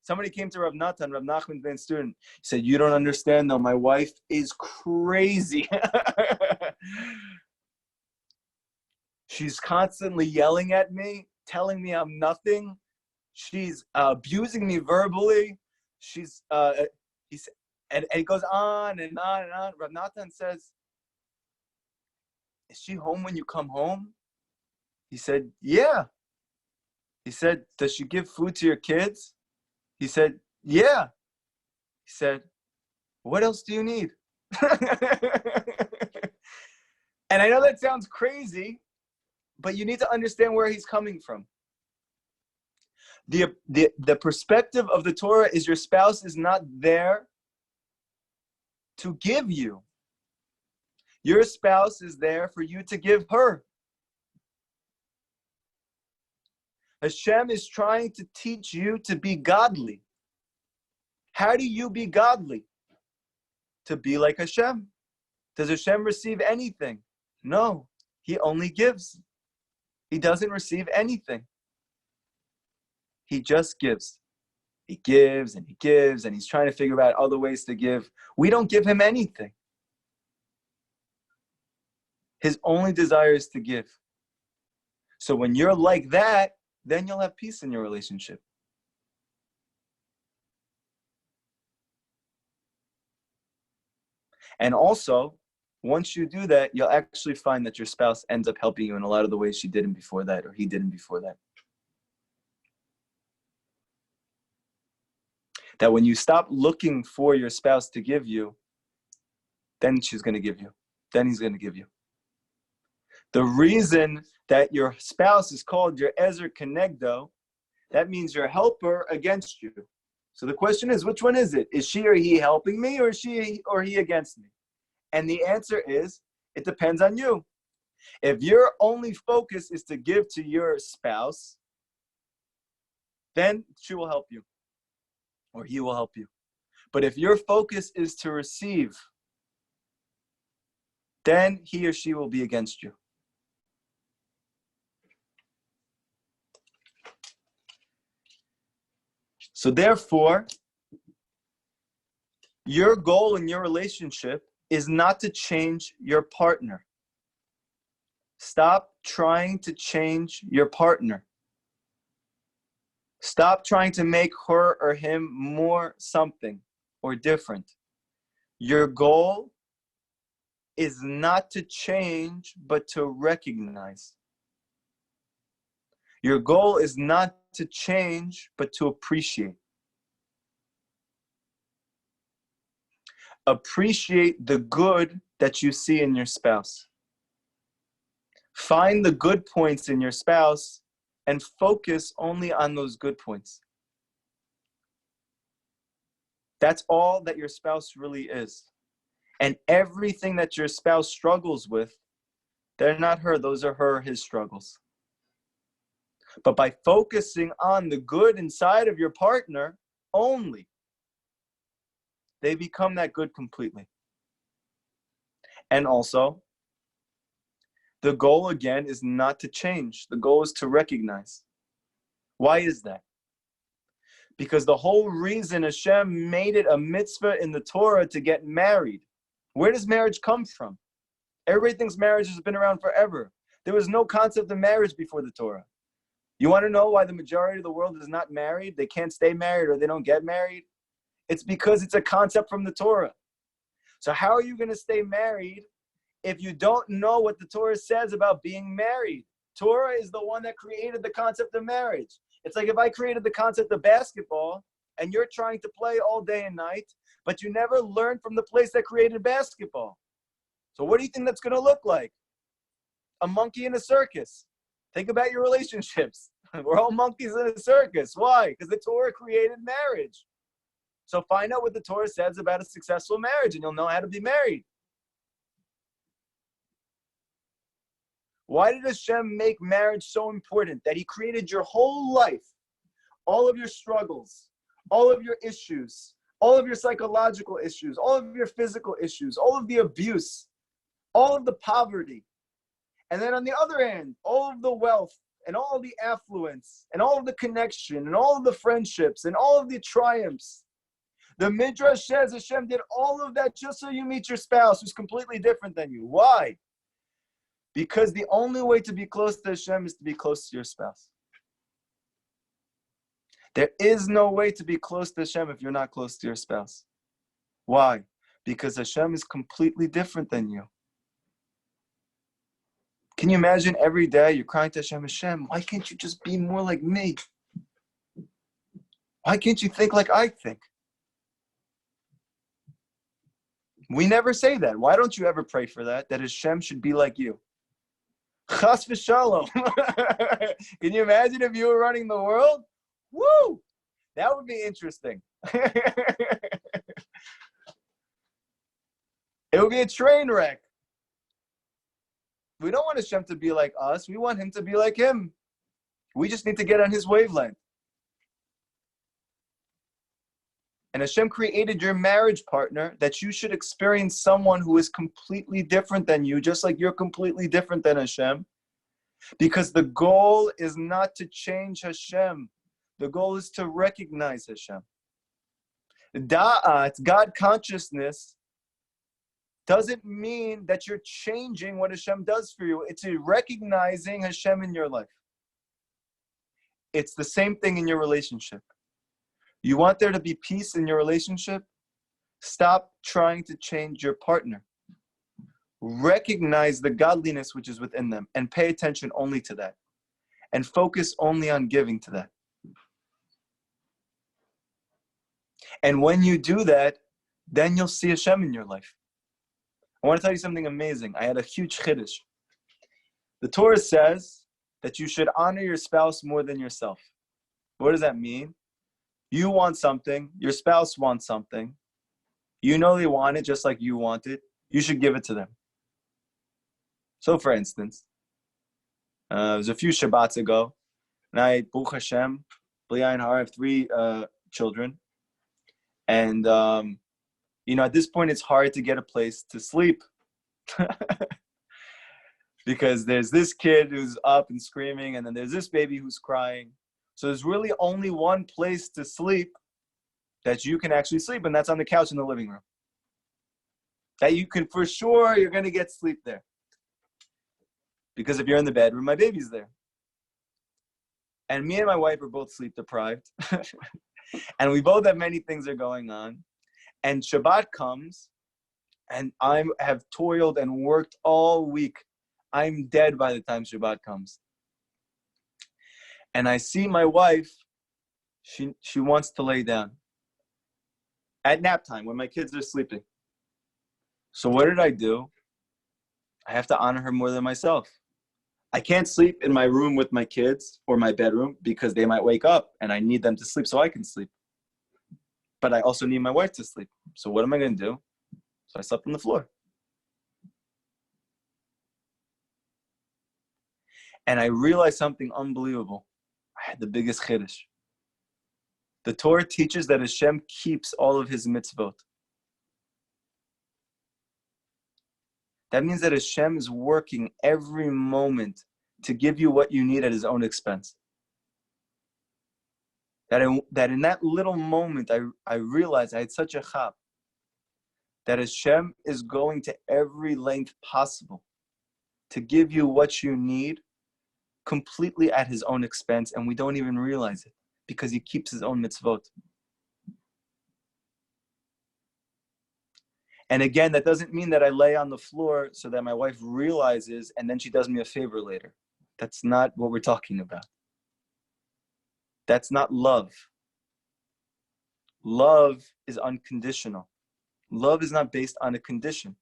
Somebody came to Rav Nachman ben student. He said, you don't understand though, my wife is crazy. She's constantly yelling at me, telling me I'm nothing. She's abusing me verbally. She's, and it goes on and on and on. Rav Nachman says, is she home when you come home? He said, yeah. He said, does she give food to your kids? He said, yeah. He said, what else do you need? And I know that sounds crazy, but you need to understand where he's coming from. The perspective of the Torah is your spouse is not there to give you. Your spouse is there for you to give her. Hashem is trying to teach you to be godly. How do you be godly? To be like Hashem. Does Hashem receive anything? No, he only gives. He doesn't receive anything. He just gives. He gives and he gives, and he's trying to figure out other ways to give. We don't give him anything. His only desire is to give. So when you're like that, then you'll have peace in your relationship. And also, once you do that, you'll actually find that your spouse ends up helping you in a lot of the ways she didn't before that, or he didn't before that. That when you stop looking for your spouse to give you, then she's going to give you. Then he's going to give you. The reason that your spouse is called your Ezer Kenegdo, that means your helper against you. So the question is, which one is it? Is she or he helping me, or is she or he against me? And the answer is, it depends on you. If your only focus is to give to your spouse, then she will help you, or he will help you. But if your focus is to receive, then he or she will be against you. So therefore, your goal in your relationship is not to change your partner. Stop trying to change your partner. Stop trying to make her or him more something or different. Your goal is not to change, but to recognize. Your goal is not to change, but to appreciate. Appreciate the good that you see in your spouse. Find the good points in your spouse and focus only on those good points. That's all that your spouse really is. And everything that your spouse struggles with, they're not her, those are his struggles. But by focusing on the good inside of your partner only, they become that good completely. And also, the goal again is not to change. The goal is to recognize. Why is that? Because the whole reason Hashem made it a mitzvah in the Torah to get married. Where does marriage come from? Everybody thinks marriage has been around forever. There was no concept of marriage before the Torah. You want to know why the majority of the world is not married? They can't stay married or they don't get married? It's because it's a concept from the Torah. So how are you going to stay married if you don't know what the Torah says about being married? Torah is the one that created the concept of marriage. It's like if I created the concept of basketball and you're trying to play all day and night, but you never learned from the place that created basketball. So what do you think that's going to look like? A monkey in a circus. Think about your relationships. We're all monkeys in a circus. Why? Because the Torah created marriage. So find out what the Torah says about a successful marriage and you'll know how to be married. Why did Hashem make marriage so important? That he created your whole life, all of your struggles, all of your issues, all of your psychological issues, all of your physical issues, all of the abuse, all of the poverty. And then on the other end, all of the wealth and all of the affluence and all of the connection and all of the friendships and all of the triumphs. The Midrash says Hashem did all of that just so you meet your spouse who's completely different than you. Why? Because the only way to be close to Hashem is to be close to your spouse. There is no way to be close to Hashem if you're not close to your spouse. Why? Because Hashem is completely different than you. Can you imagine every day you're crying to Hashem, Hashem, why can't you just be more like me? Why can't you think like I think? We never say that. Why don't you ever pray for that? That Hashem should be like you. Chas v'shalom. Can you imagine if you were running the world? Woo! That would be interesting. It would be a train wreck. We don't want Hashem to be like us. We want him to be like him. We just need to get on his wavelength. And Hashem created your marriage partner that you should experience someone who is completely different than you, just like you're completely different than Hashem. Because the goal is not to change Hashem. The goal is to recognize Hashem. Da'at, God consciousness, doesn't mean that you're changing what Hashem does for you. It's recognizing Hashem in your life. It's the same thing in your relationship. You want there to be peace in your relationship? Stop trying to change your partner. Recognize the godliness which is within them and pay attention only to that. And focus only on giving to that. And when you do that, then you'll see Hashem in your life. I want to tell you something amazing. I had a huge chiddush. The Torah says that you should honor your spouse more than yourself. What does that mean? You want something, your spouse wants something. You know they want it just like you want it. You should give it to them. So for instance, it was a few Shabbats ago, and I, Baruch Hashem, B'li Ayin Hara, I have 3 children. And, at this point, it's hard to get a place to sleep. Because there's this kid who's up and screaming, and then there's this baby who's crying. So there's really only one place to sleep that you can actually sleep, and that's on the couch in the living room. That you can, for sure, you're going to get sleep there. Because if you're in the bedroom, my baby's there. And me and my wife are both sleep deprived. And we both have many things are going on. And Shabbat comes, and I have toiled and worked all week. I'm dead by the time Shabbat comes. And I see my wife, she wants to lay down. At nap time, when my kids are sleeping. So what did I do? I have to honor her more than myself. I can't sleep in my room with my kids or my bedroom because they might wake up and I need them to sleep so I can sleep. But I also need my wife to sleep. So what am I going to do? So I slept on the floor. And I realized something unbelievable. I had the biggest chiddush. The Torah teaches that Hashem keeps all of his mitzvot. That means that Hashem is working every moment to give you what you need at his own expense. That in that little moment, I realized I had such a chap. That Hashem is going to every length possible to give you what you need completely at his own expense, and we don't even realize it because he keeps his own mitzvot. And again, that doesn't mean that I lay on the floor so that my wife realizes and then she does me a favor later. That's not what we're talking about. That's not love. Love is unconditional. Love is not based on a condition.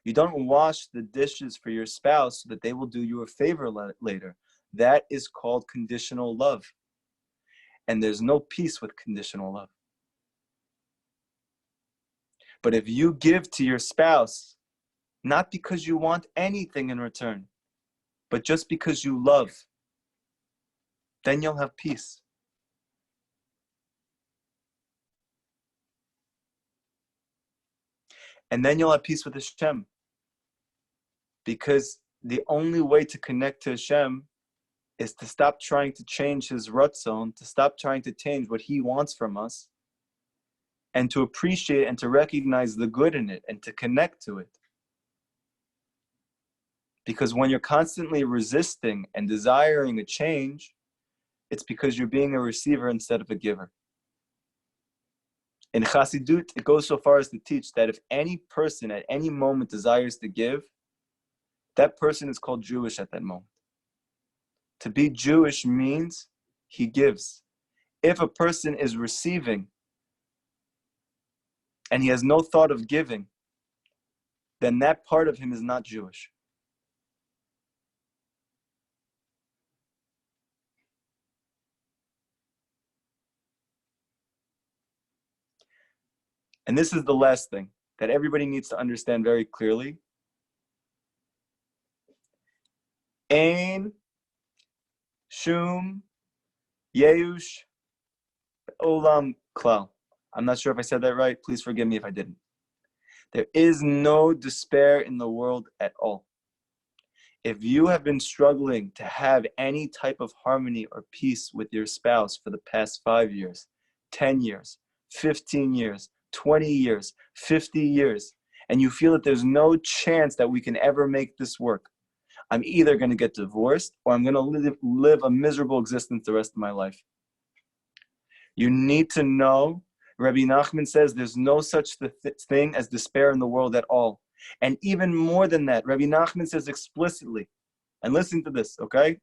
You don't wash the dishes for your spouse so that they will do you a favor later. That is called conditional love. And there's no peace with conditional love. But if you give to your spouse, not because you want anything in return, but just because you love, then you'll have peace. And then you'll have peace with Hashem. Because the only way to connect to Hashem is to stop trying to change his ratzon, to stop trying to change what he wants from us, and to appreciate and to recognize the good in it and to connect to it. Because when you're constantly resisting and desiring a change, it's because you're being a receiver instead of a giver. In Chassidut, it goes so far as to teach that if any person at any moment desires to give, that person is called Jewish at that moment. To be Jewish means he gives. If a person is receiving and he has no thought of giving, then that part of him is not Jewish. And this is the last thing that everybody needs to understand very clearly. Ein shum yeush olam klal. I'm not sure if I said that right. Please forgive me if I didn't. There is no despair in the world at all. If you have been struggling to have any type of harmony or peace with your spouse for the past 5 years, 10 years, 15 years, 20 years, 50 years, and you feel that there's no chance that we can ever make this work, I'm either going to get divorced or I'm going to live a miserable existence the rest of my life. You need to know, Rabbi Nachman says there's no such thing as despair in the world at all. And even more than that, Rabbi Nachman says explicitly, and listen to this, okay?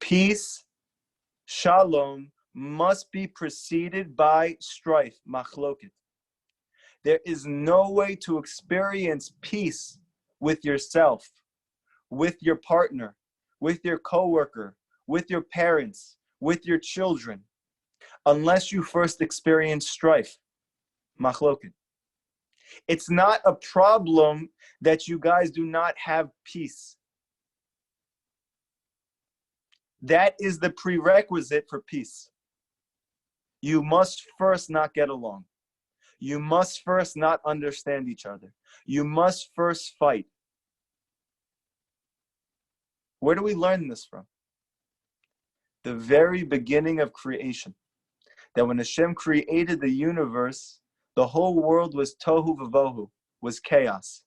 Peace, shalom, must be preceded by strife, machloket. There is no way to experience peace with yourself, with your partner, with your coworker, with your parents, with your children, unless you first experience strife, machloket. It's not a problem that you guys do not have peace. That is the prerequisite for peace. You must first not get along. You must first not understand each other. You must first fight. Where do we learn this from? The very beginning of creation. That when Hashem created the universe, the whole world was tohu vavohu, was chaos.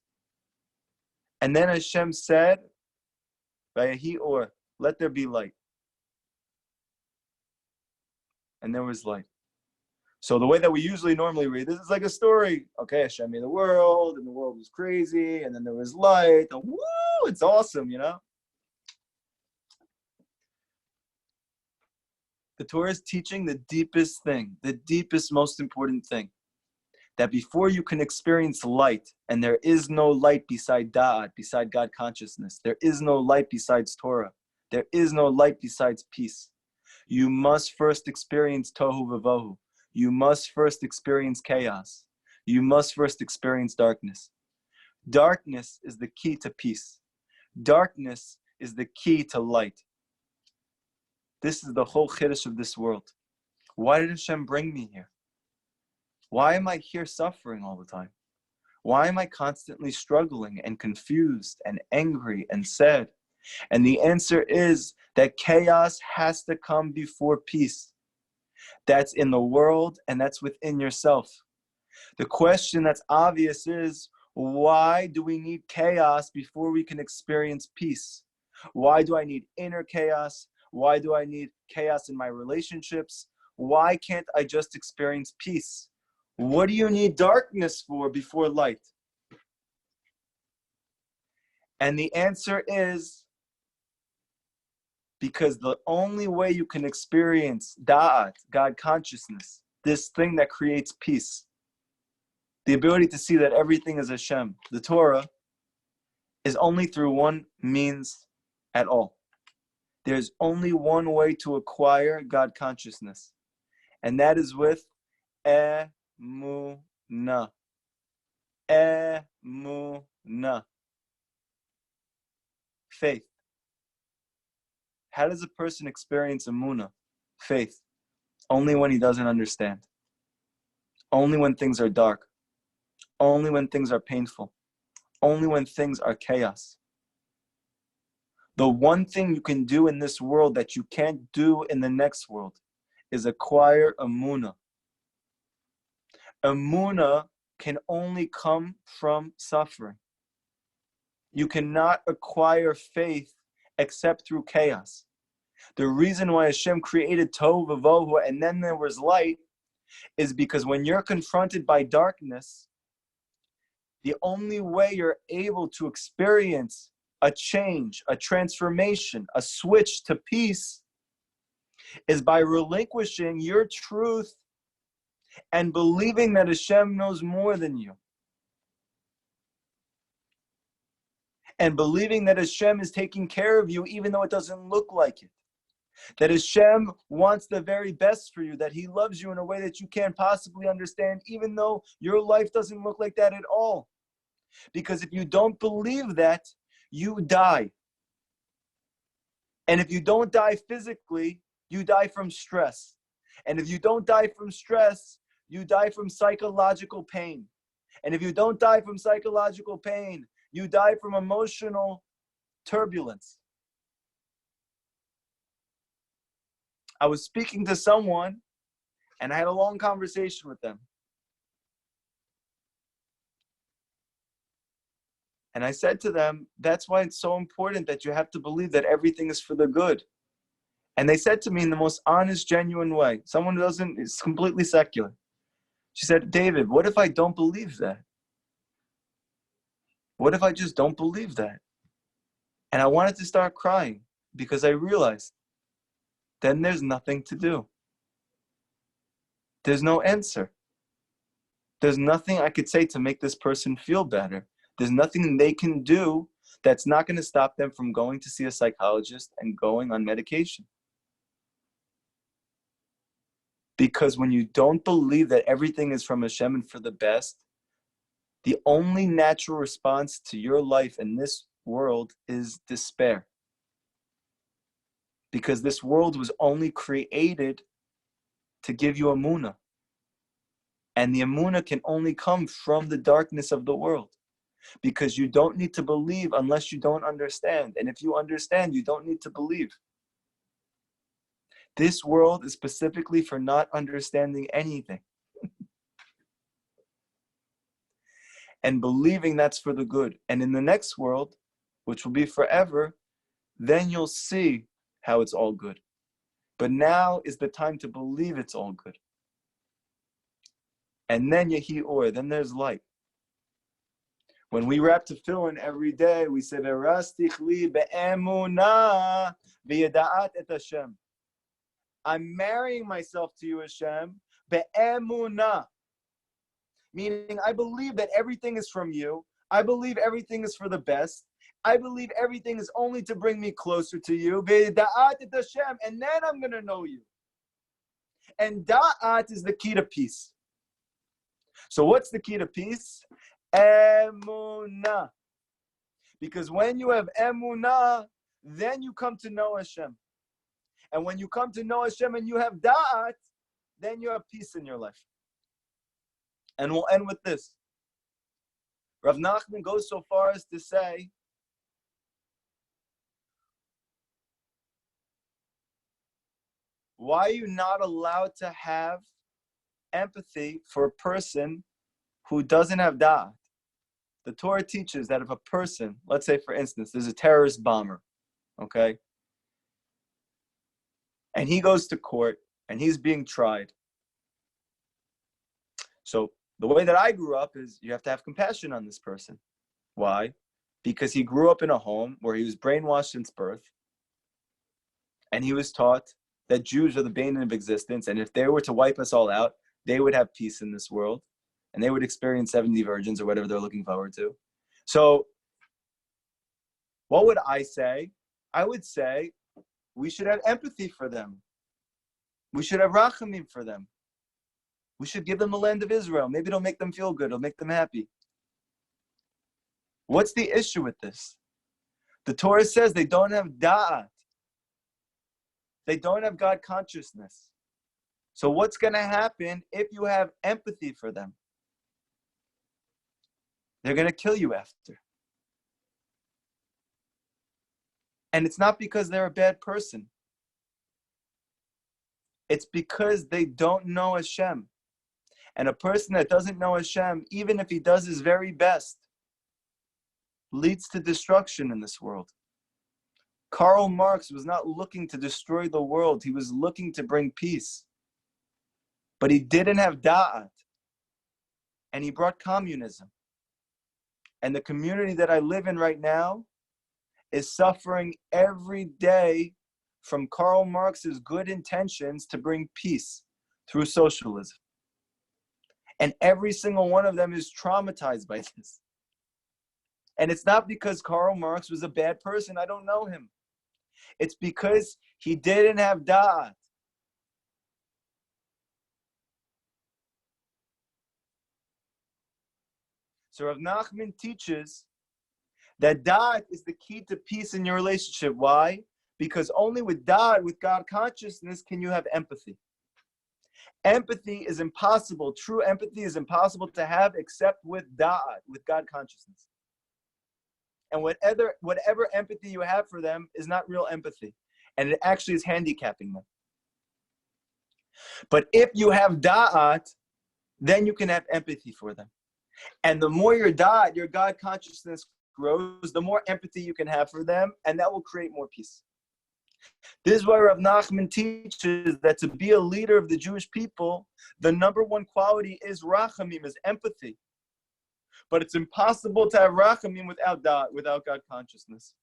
And then Hashem said, Vayahi or, let there be light. And there was light. So the way that we usually normally read, this is like a story. Okay, Hashem made the world, and the world was crazy, and then there was light, and woo, it's awesome, you know? The Torah is teaching the deepest thing, the deepest, most important thing. That before you can experience light, and there is no light beside Da'at, beside God consciousness, there is no light besides Torah, there is no light besides peace. You must first experience tohu vavohu. You must first experience chaos. You must first experience darkness. Darkness is the key to peace. Darkness is the key to light. This is the whole chiddush of this world. Why did Hashem bring me here? Why am I here suffering all the time? Why am I constantly struggling and confused and angry and sad? And the answer is that chaos has to come before peace. That's in the world and that's within yourself. The question that's obvious is, why do we need chaos before we can experience peace? Why do I need inner chaos? Why do I need chaos in my relationships? Why can't I just experience peace? What do you need darkness for before light? And the answer is, because the only way you can experience Da'at, God consciousness, this thing that creates peace, the ability to see that everything is Hashem, the Torah, is only through one means at all. There's only one way to acquire God consciousness, and that is with emunah. Emunah. Faith. How does a person experience emunah, faith? Only when he doesn't understand. Only when things are dark. Only when things are painful. Only when things are chaos. The one thing you can do in this world that you can't do in the next world is acquire emunah. Emunah can only come from suffering. You cannot acquire faith except through chaos. The reason why Hashem created tohu vavohu and then there was light is because when you're confronted by darkness, the only way you're able to experience a change, a transformation, a switch to peace is by relinquishing your truth and believing that Hashem knows more than you. And believing that Hashem is taking care of you even though it doesn't look like it. That Hashem wants the very best for you, that He loves you in a way that you can't possibly understand even though your life doesn't look like that at all. Because if you don't believe that, you die. And if you don't die physically, you die from stress. And if you don't die from stress, you die from psychological pain. And if you don't die from psychological pain, You die from emotional turbulence. I was speaking to someone and I had a long conversation with them. And I said to them, that's why it's so important that you have to believe that everything is for the good. And they said to me in the most honest, genuine way, someone who is completely secular. She said, David, what if I don't believe that? What if I just don't believe that? And I wanted to start crying because I realized then there's nothing to do. There's no answer. There's nothing I could say to make this person feel better. There's nothing they can do that's not going to stop them from going to see a psychologist and going on medication. Because when you don't believe that everything is from Hashem and for the best, the only natural response to your life in this world is despair. Because this world was only created to give you emunah. And the emunah can only come from the darkness of the world. Because you don't need to believe unless you don't understand. And if you understand, you don't need to believe. This world is specifically for not understanding anything. And believing that's for the good. And in the next world, which will be forever, then you'll see how it's all good. But now is the time to believe it's all good. And then Yehi Or, then there's light. When we wrap tefillin every day, we say, Verastich li be'emunah v'yada'at et Hashem. I'm marrying myself to you, Hashem, be'emunah. Meaning, I believe that everything is from you. I believe everything is for the best. I believe everything is only to bring me closer to you. V'yada'at et Hashem. And then I'm going to know you. And da'at is the key to peace. So what's the key to peace? Emunah. Because when you have emunah, then you come to know Hashem. And when you come to know Hashem and you have da'at, then you have peace in your life. And we'll end with this. Rav Nachman goes so far as to say, why are you not allowed to have empathy for a person who doesn't have da'at? The Torah teaches that if a person, let's say for instance, there's a terrorist bomber, okay? And he goes to court and he's being tried. So the way that I grew up is you have to have compassion on this person. Why? Because he grew up in a home where he was brainwashed since birth. And he was taught that Jews are the bane of existence. And if they were to wipe us all out, they would have peace in this world. And they would experience 70 virgins or whatever they're looking forward to. So what would I say? I would say we should have empathy for them. We should have rachamim for them. We should give them the land of Israel. Maybe it'll make them feel good. It'll make them happy. What's the issue with this? The Torah says they don't have da'at. They don't have God consciousness. So what's going to happen if you have empathy for them? They're going to kill you after. And it's not because they're a bad person. It's because they don't know Hashem. And a person that doesn't know Hashem, even if he does his very best, leads to destruction in this world. Karl Marx was not looking to destroy the world. He was looking to bring peace. But he didn't have da'at. And he brought communism. And the community that I live in right now is suffering every day from Karl Marx's good intentions to bring peace through socialism. And every single one of them is traumatized by this. And it's not because Karl Marx was a bad person. I don't know him. It's because he didn't have da'at. So Rav Nachman teaches that da'at is the key to peace in your relationship. Why? Because only with da'at, with God consciousness, can you have empathy. Empathy is impossible. True empathy is impossible to have except with da'at, with God consciousness. And whatever empathy you have for them is not real empathy. And it actually is handicapping them. But if you have da'at, then you can have empathy for them. And the more your da'at, your God consciousness grows, the more empathy you can have for them, and that will create more peace. This is why Rav Nachman teaches that to be a leader of the Jewish people, the number one quality is rachamim, is empathy. But it's impossible to have rachamim without da'at, without God consciousness.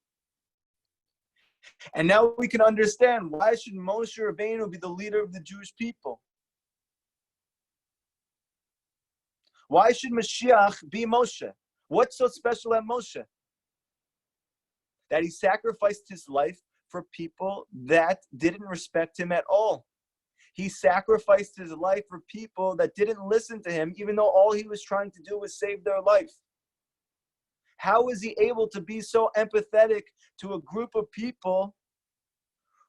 And now we can understand, why should Moshe Rabbeinu be the leader of the Jewish people? Why should Mashiach be Moshe? What's so special at Moshe? That he sacrificed his life for people that didn't respect him at all. He sacrificed his life for people that didn't listen to him, even though all he was trying to do was save their life. How was he able to be so empathetic to a group of people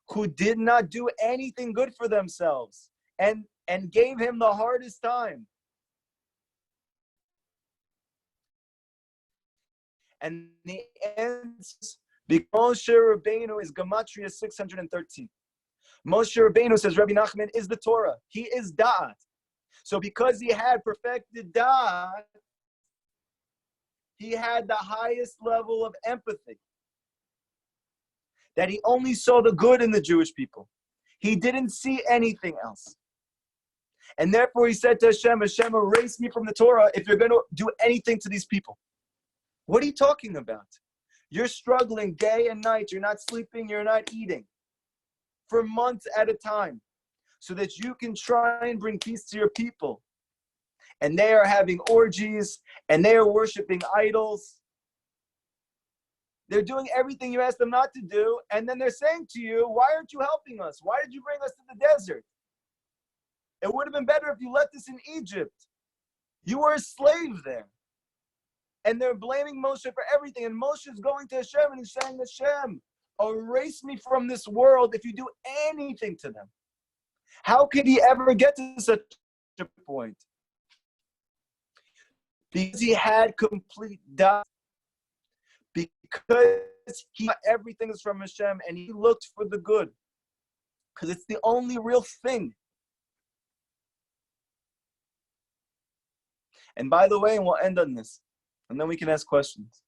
who did not do anything good for themselves and gave him the hardest time? And the answer, because Moshe Rabbeinu is Gematria 613. Moshe Rabbeinu, says Rabbi Nachman, is the Torah. He is Da'at. So because he had perfected Da'at, he had the highest level of empathy. That he only saw the good in the Jewish people. He didn't see anything else. And therefore he said to Hashem, Hashem, erase me from the Torah if you're going to do anything to these people. What are you talking about? You're struggling day and night. You're not sleeping. You're not eating for months at a time so that you can try and bring peace to your people. And they are having orgies and they are worshiping idols. They're doing everything you asked them not to do. And then they're saying to you, why aren't you helping us? Why did you bring us to the desert? It would have been better if you left us in Egypt. You were a slave there. And they're blaming Moshe for everything. And Moshe is going to Hashem and he's saying, Hashem, erase me from this world if you do anything to them. How could he ever get to such a point? Because he had complete doubt. Because everything is from Hashem and he looked for the good. Because it's the only real thing. And by the way, and we'll end on this, and then we can ask questions.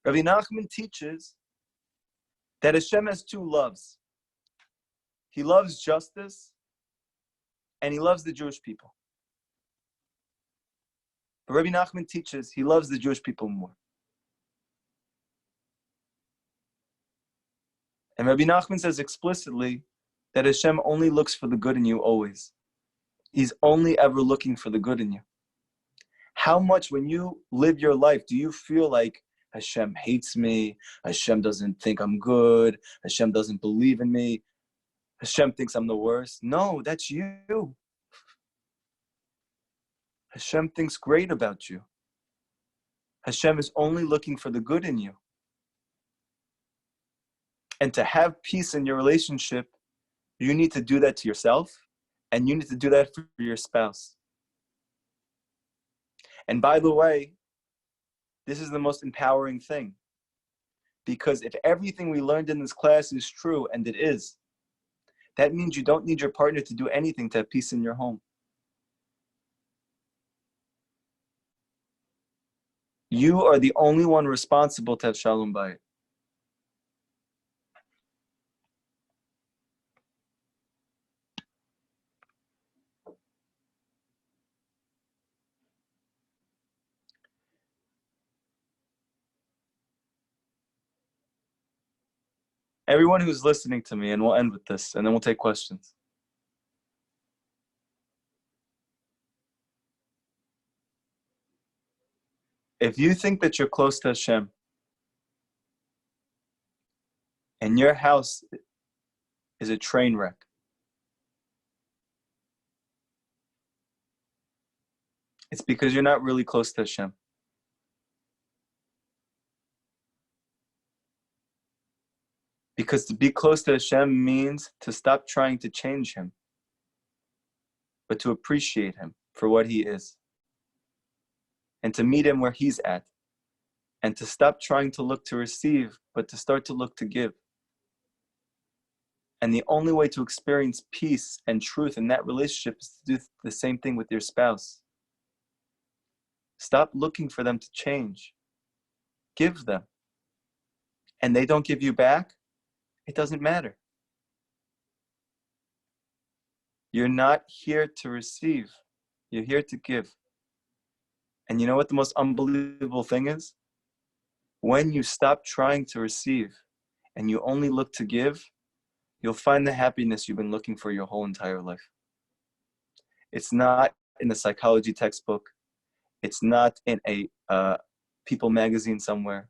Rabbi Nachman teaches that Hashem has two loves. He loves justice and he loves the Jewish people. But Rabbi Nachman teaches he loves the Jewish people more. And Rabbi Nachman says explicitly that Hashem only looks for the good in you always. He's only ever looking for the good in you. How much, when you live your life, do you feel like Hashem hates me, Hashem doesn't think I'm good, Hashem doesn't believe in me, Hashem thinks I'm the worst? No, that's you. Hashem thinks great about you. Hashem is only looking for the good in you. And to have peace in your relationship, you need to do that to yourself, and you need to do that for your spouse. And by the way, this is the most empowering thing. Because if everything we learned in this class is true, and it is, that means you don't need your partner to do anything to have peace in your home. You are the only one responsible to have Shalom Bayit. Everyone who's listening to me, and we'll end with this, and then we'll take questions. If you think that you're close to Hashem, and your house is a train wreck, it's because you're not really close to Hashem. Because to be close to Hashem means to stop trying to change Him, but to appreciate Him for what He is, and to meet Him where He's at. and to stop trying to look to receive, but to start to look to give. And the only way to experience peace and truth in that relationship is to do the same thing with your spouse. Stop looking for them to change. Give them. And they don't give you back, it doesn't matter. You're not here to receive. You're here to give. And you know what the most unbelievable thing is? When you stop trying to receive and you only look to give, you'll find the happiness you've been looking for your whole entire life. It's not in a psychology textbook. It's not in a People magazine somewhere.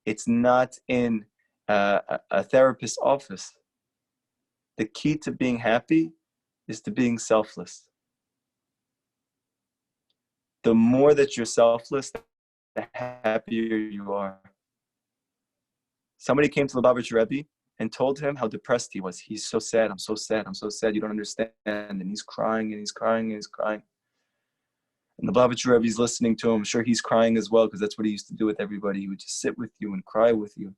It's not in a therapist's office. The key to being happy is to being selfless. The more that you're selfless, the happier you are. Somebody came to the Rebbe and told him how depressed he was. He's so sad. I'm so sad. I'm so sad. You don't understand. And he's crying and he's crying and he's crying. And the Rebbe's listening to him. I'm sure he's crying as well, because that's what he used to do with everybody. He would just sit with you and cry with you.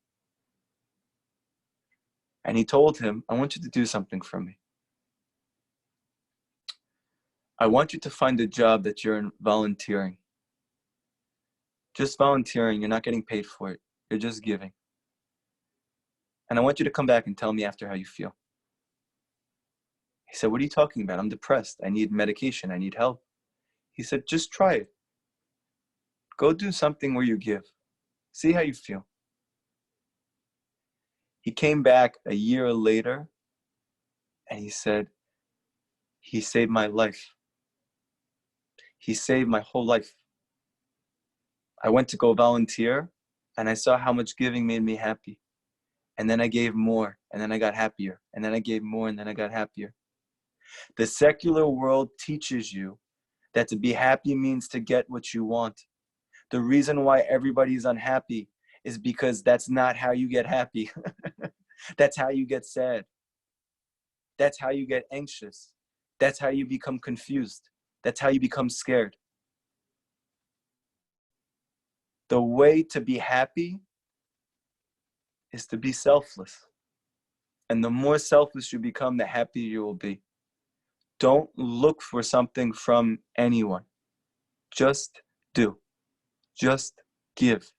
And he told him, I want you to do something for me. I want you to find a job that you're volunteering. Just volunteering. You're not getting paid for it. You're just giving. And I want you to come back and tell me after how you feel. He said, what are you talking about? I'm depressed. I need medication. I need help. He said, just try it. Go do something where you give. See how you feel. He came back a year later and he said, he saved my life. He saved my whole life. I went to go volunteer and I saw how much giving made me happy. And then I gave more and then I got happier. And then I gave more and then I got happier. The secular world teaches you that to be happy means to get what you want. The reason why everybody's unhappy is because that's not how you get happy. That's how you get sad. That's how you get anxious. That's how you become confused. That's how you become scared. The way to be happy is to be selfless. And the more selfless you become, the happier you will be. Don't look for something from anyone. Just do. Just give.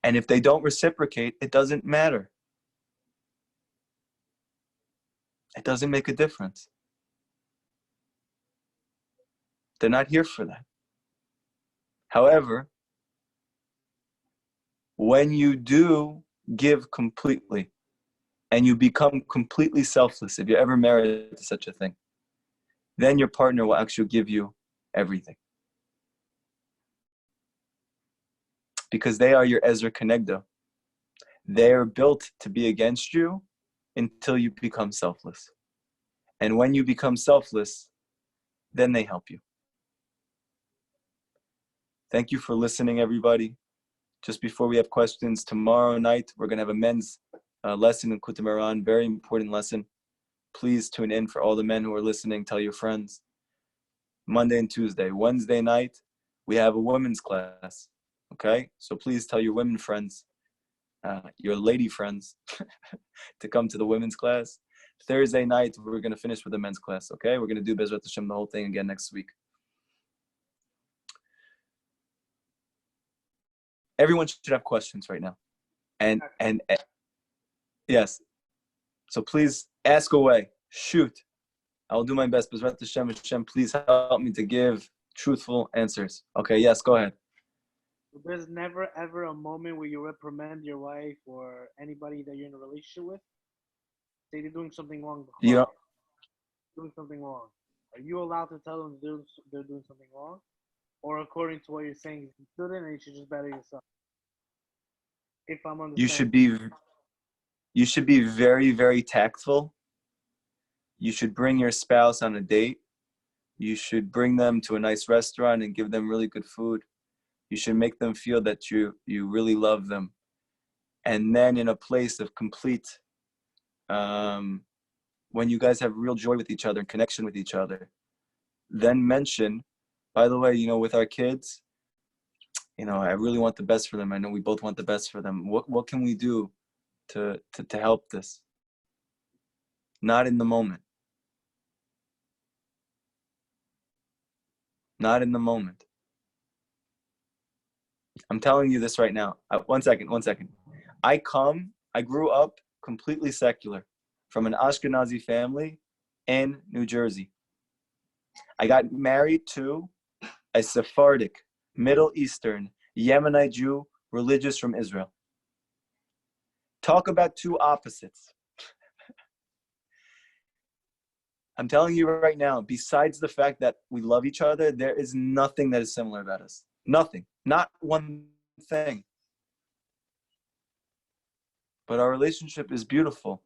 And if they don't reciprocate, it doesn't matter. It doesn't make a difference. They're not here for that. However, when you do give completely and you become completely selfless, if you're ever married to such a thing, then your partner will actually give you everything. Because they are your Ezra Kenegdo. They are built to be against you until you become selfless. And when you become selfless, then they help you. Thank you for listening, everybody. Just before we have questions, tomorrow night, we're going to have a men's lesson in Kutamaran, very important lesson. Please tune in for all the men who are listening. Tell your friends. Monday and Tuesday. Wednesday night, we have a women's class. Okay? So please tell your women friends, your lady friends, to come to the women's class. Thursday night, we're going to finish with the men's class. Okay? We're going to do Bezrat Hashem, the whole thing again next week. Everyone should have questions right now. And yes. So please ask away. Shoot. I'll do my best. Bezrat Hashem, Hashem, please help me to give truthful answers. Okay, yes, go ahead. There's never ever a moment where you reprimand your wife or anybody that you're in a relationship with? Say they're doing something wrong. Yeah. Doing something wrong. Are you allowed to tell them they're doing something wrong? Or according to what you're saying, you shouldn't, and you should just better yourself? If I'm understanding. You should be very, very tactful. You should bring your spouse on a date. You should bring them to a nice restaurant and give them really good food. You should make them feel that you really love them. And then in a place of complete, when you guys have real joy with each other and connection with each other, then mention By the way, with our kids, I really want the best for them. I know we both want the best for them. What can we do to help this? Not in the moment. Not in the moment. I'm telling you this right now. One second. I grew up completely secular from an Ashkenazi family in New Jersey. I got married to a Sephardic, Middle Eastern, Yemenite Jew, religious from Israel. Talk about two opposites. I'm telling you right now, besides the fact that we love each other, there is nothing that is similar about us. Nothing. Not one thing. But our relationship is beautiful.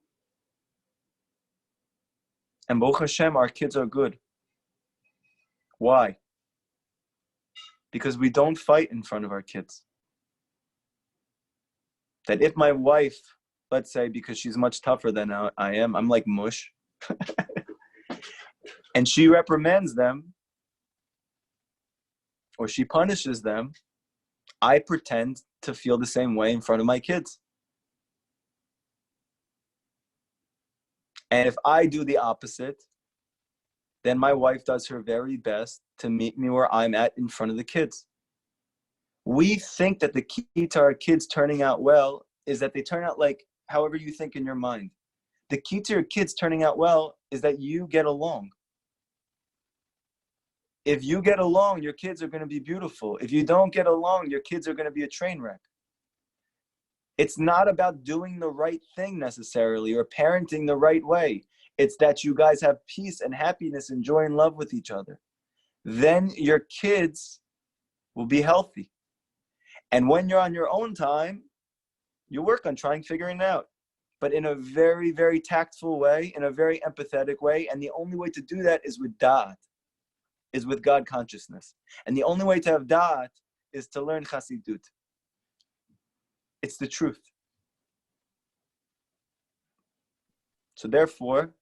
And Baruch Hashem, our kids are good. Why? Because we don't fight in front of our kids. That if my wife, let's say, because she's much tougher than I am, I'm like mush, and she reprimands them, or she punishes them, I pretend to feel the same way in front of my kids. And if I do the opposite, then my wife does her very best to meet me where I'm at in front of the kids. We think that the key to our kids turning out well is that they turn out like however you think in your mind. The key to your kids turning out well is that you get along. If you get along, your kids are going to be beautiful. If you don't get along, your kids are going to be a train wreck. It's not about doing the right thing necessarily or parenting the right way. It's that you guys have peace and happiness and joy and love with each other. Then your kids will be healthy. And when you're on your own time, you work on figuring it out. But in a very, very tactful way, in a very empathetic way. And the only way to do that is with da'at, is with God consciousness. And the only way to have da'at is to learn chassidut. It's the truth. So therefore,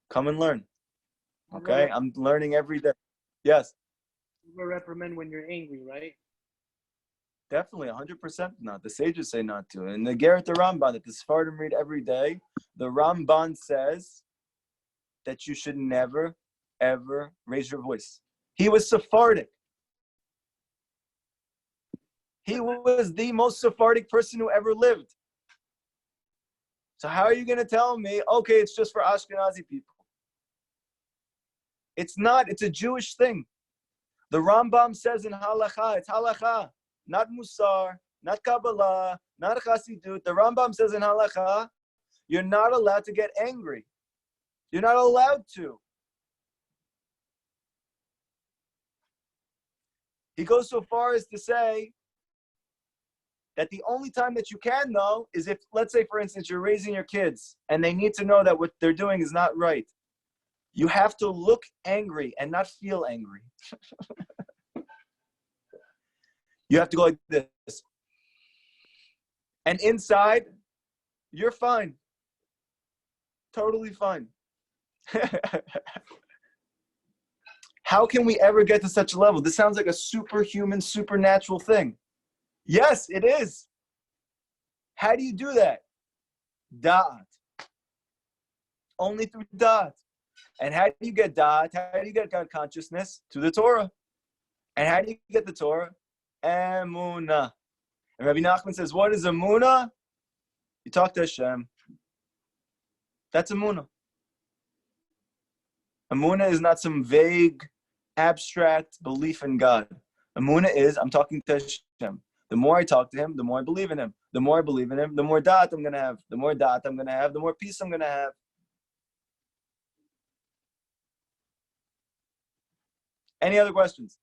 come and learn. Okay? I'm learning every day. Yes? You will reprimand when you're angry, right? Definitely, 100% not. The sages say not to. And the Garrett the Ramban that the Sephardim read every day, the Ramban says that you should never, ever raise your voice. He was Sephardic. He was the most Sephardic person who ever lived. So how are you going to tell me, okay, it's just for Ashkenazi people? It's not. It's a Jewish thing. The Rambam says in Halakha, it's Halakha, not Musar, not Kabbalah, not Chassidut. The Rambam says in Halakha, you're not allowed to get angry. You're not allowed to. He goes so far as to say that the only time that you can know is if, let's say, for instance, you're raising your kids and they need to know that what they're doing is not right. You have to look angry and not feel angry. You have to go like this. And inside, you're fine. Totally fine. How can we ever get to such a level? This sounds like a superhuman, supernatural thing. Yes, it is. How do you do that? Da'at. Only through da'at. And how do you get da'at? How do you get God consciousness? Through the Torah. And how do you get the Torah? Emunah. And Rabbi Nachman says, what is emunah? You talk to Hashem. That's emunah. Emunah is not some vague, abstract belief in God. Emunah is, I'm talking to Hashem. The more I talk to him, the more I believe in him. The more I believe in him, the more da'at I'm going to have. The more da'at I'm going to have, the more peace I'm going to have. Any other questions?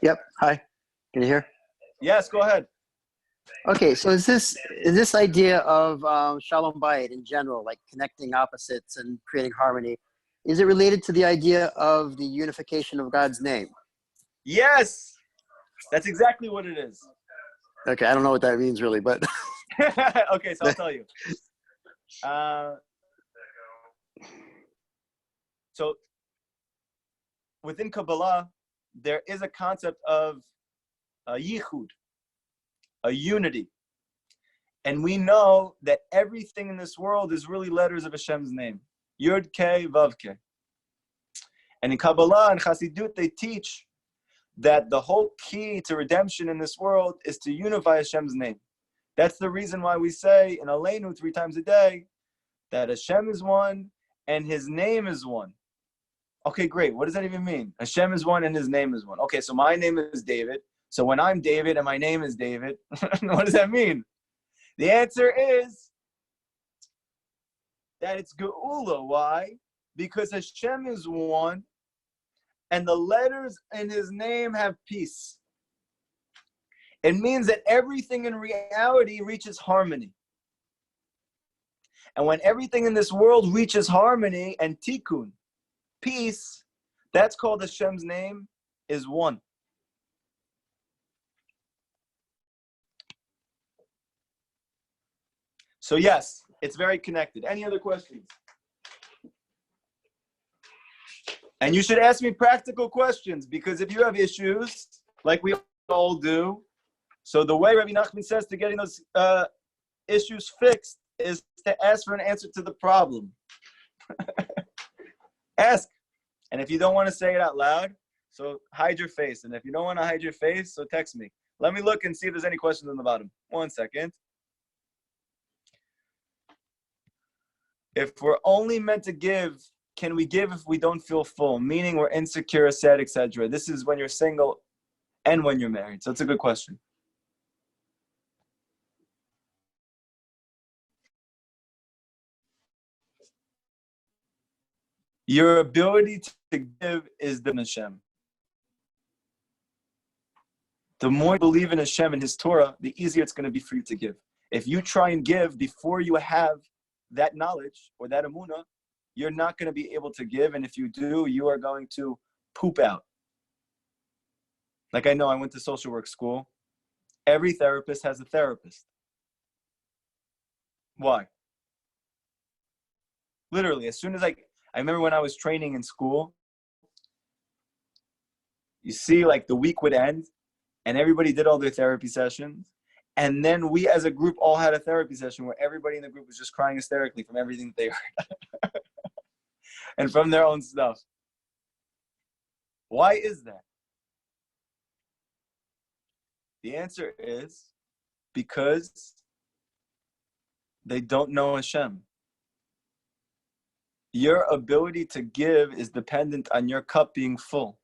Yep. Hi. Can you hear? Yes, go ahead. Okay. So is this idea of Shalom Bayit in general, like connecting opposites and creating harmony, is it related to the idea of the unification of God's name? Yes. That's exactly what it is. Okay. I don't know what that means really, but. Okay, so I'll tell you. So within Kabbalah, there is a concept of a yichud, a unity. And we know that everything in this world is really letters of Hashem's name. Yud Ke, Vav Ke. And in Kabbalah and Chassidut, they teach that the whole key to redemption in this world is to unify Hashem's name. That's the reason why we say in Aleinu 3 times a day that Hashem is one and His name is one. Okay, great. What does that even mean? Hashem is one and His name is one. Okay, so my name is David. So when I'm David and my name is David, what does that mean? The answer is that it's Geula. Why? Because Hashem is one and the letters in His name have peace. It means that everything in reality reaches harmony. And when everything in this world reaches harmony and tikkun, peace, that's called Hashem's name is one. So yes, it's very connected. Any other questions? And you should ask me practical questions, because if you have issues, like we all do, so the way Rabbi Nachman says to getting those issues fixed is to ask for an answer to the problem. Ask. And if you don't want to say it out loud, so hide your face. And if you don't want to hide your face, so text me. Let me look and see if there's any questions on the bottom. 1 second. If we're only meant to give, can we give if we don't feel full? Meaning we're insecure, sad, etc. This is when you're single and when you're married. So it's a good question. Your ability to give is the Hashem. The more you believe in Hashem and His Torah, the easier it's going to be for you to give. If you try and give before you have that knowledge or that emunah, you're not going to be able to give. And if you do, you are going to poop out. Like I know I went to social work school. Every therapist has a therapist. Why? Literally, as soon as I remember when I was training in school, you see, like the week would end and everybody did all their therapy sessions. And then we as a group all had a therapy session where everybody in the group was just crying hysterically from everything that they heard and from their own stuff. Why is that? The answer is because they don't know Hashem. Your ability to give is dependent on your cup being full.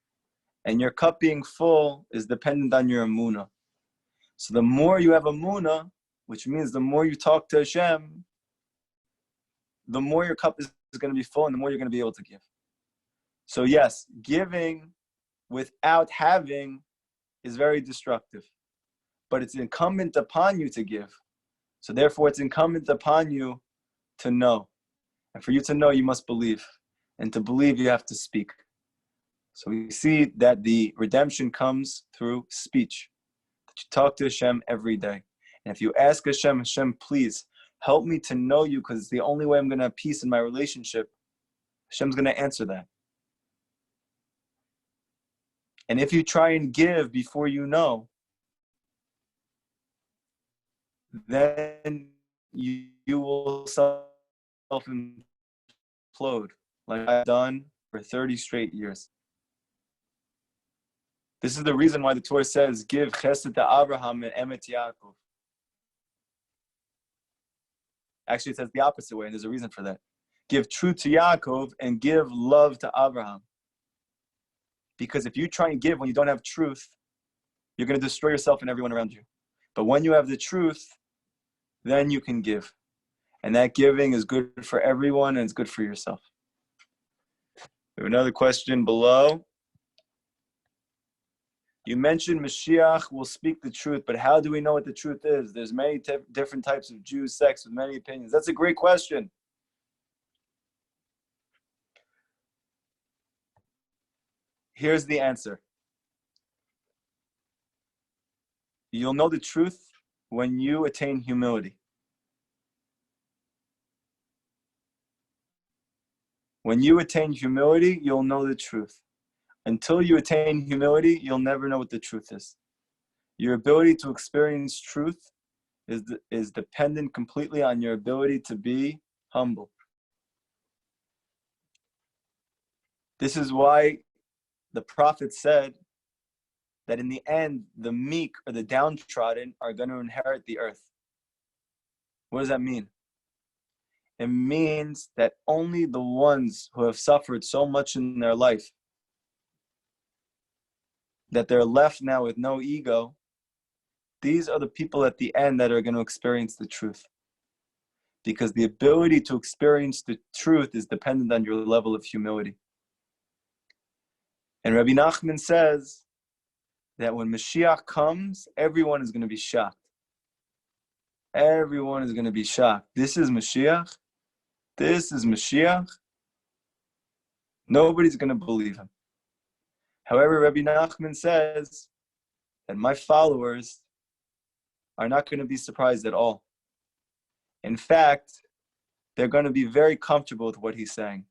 And your cup being full is dependent on your emunah. So the more you have emunah, which means the more you talk to Hashem, the more your cup is going to be full and the more you're going to be able to give. So yes, giving without having is very destructive. But it's incumbent upon you to give. So therefore, it's incumbent upon you to know. And for you to know, you must believe. And to believe, you have to speak. So we see that the redemption comes through speech. That you talk to Hashem every day. And if you ask Hashem, Hashem, please help me to know you, because it's the only way I'm going to have peace in my relationship, Hashem's going to answer that. And if you try and give before you know, then you will self-implode, like I've done for 30 straight years. This is the reason why the Torah says, give chesed to Abraham and emet to Yaakov. Actually, it says the opposite way, and there's a reason for that. Give truth to Yaakov and give love to Abraham. Because if you try and give when you don't have truth, you're going to destroy yourself and everyone around you. But when you have the truth, then you can give. And that giving is good for everyone and it's good for yourself. We have another question below. You mentioned Mashiach will speak the truth, but how do we know what the truth is? There's many different types of Jews, sects with many opinions. That's a great question. Here's the answer. You'll know the truth when you attain humility. When you attain humility, you'll know the truth. until you attain humility, you'll never know what the truth is. Your ability to experience truth is dependent completely on your ability to be humble. This is why the prophet said that in the end, the meek or the downtrodden are going to inherit the earth. What does that mean? It means that only the ones who have suffered so much in their life that they're left now with no ego, these are the people at the end that are going to experience the truth. Because the ability to experience the truth is dependent on your level of humility. And Rabbi Nachman says that when Mashiach comes, everyone is going to be shocked. Everyone is going to be shocked. This is Mashiach. This is Mashiach. Nobody's going to believe him. However, Rabbi Nachman says that my followers are not going to be surprised at all. In fact, they're going to be very comfortable with what he's saying.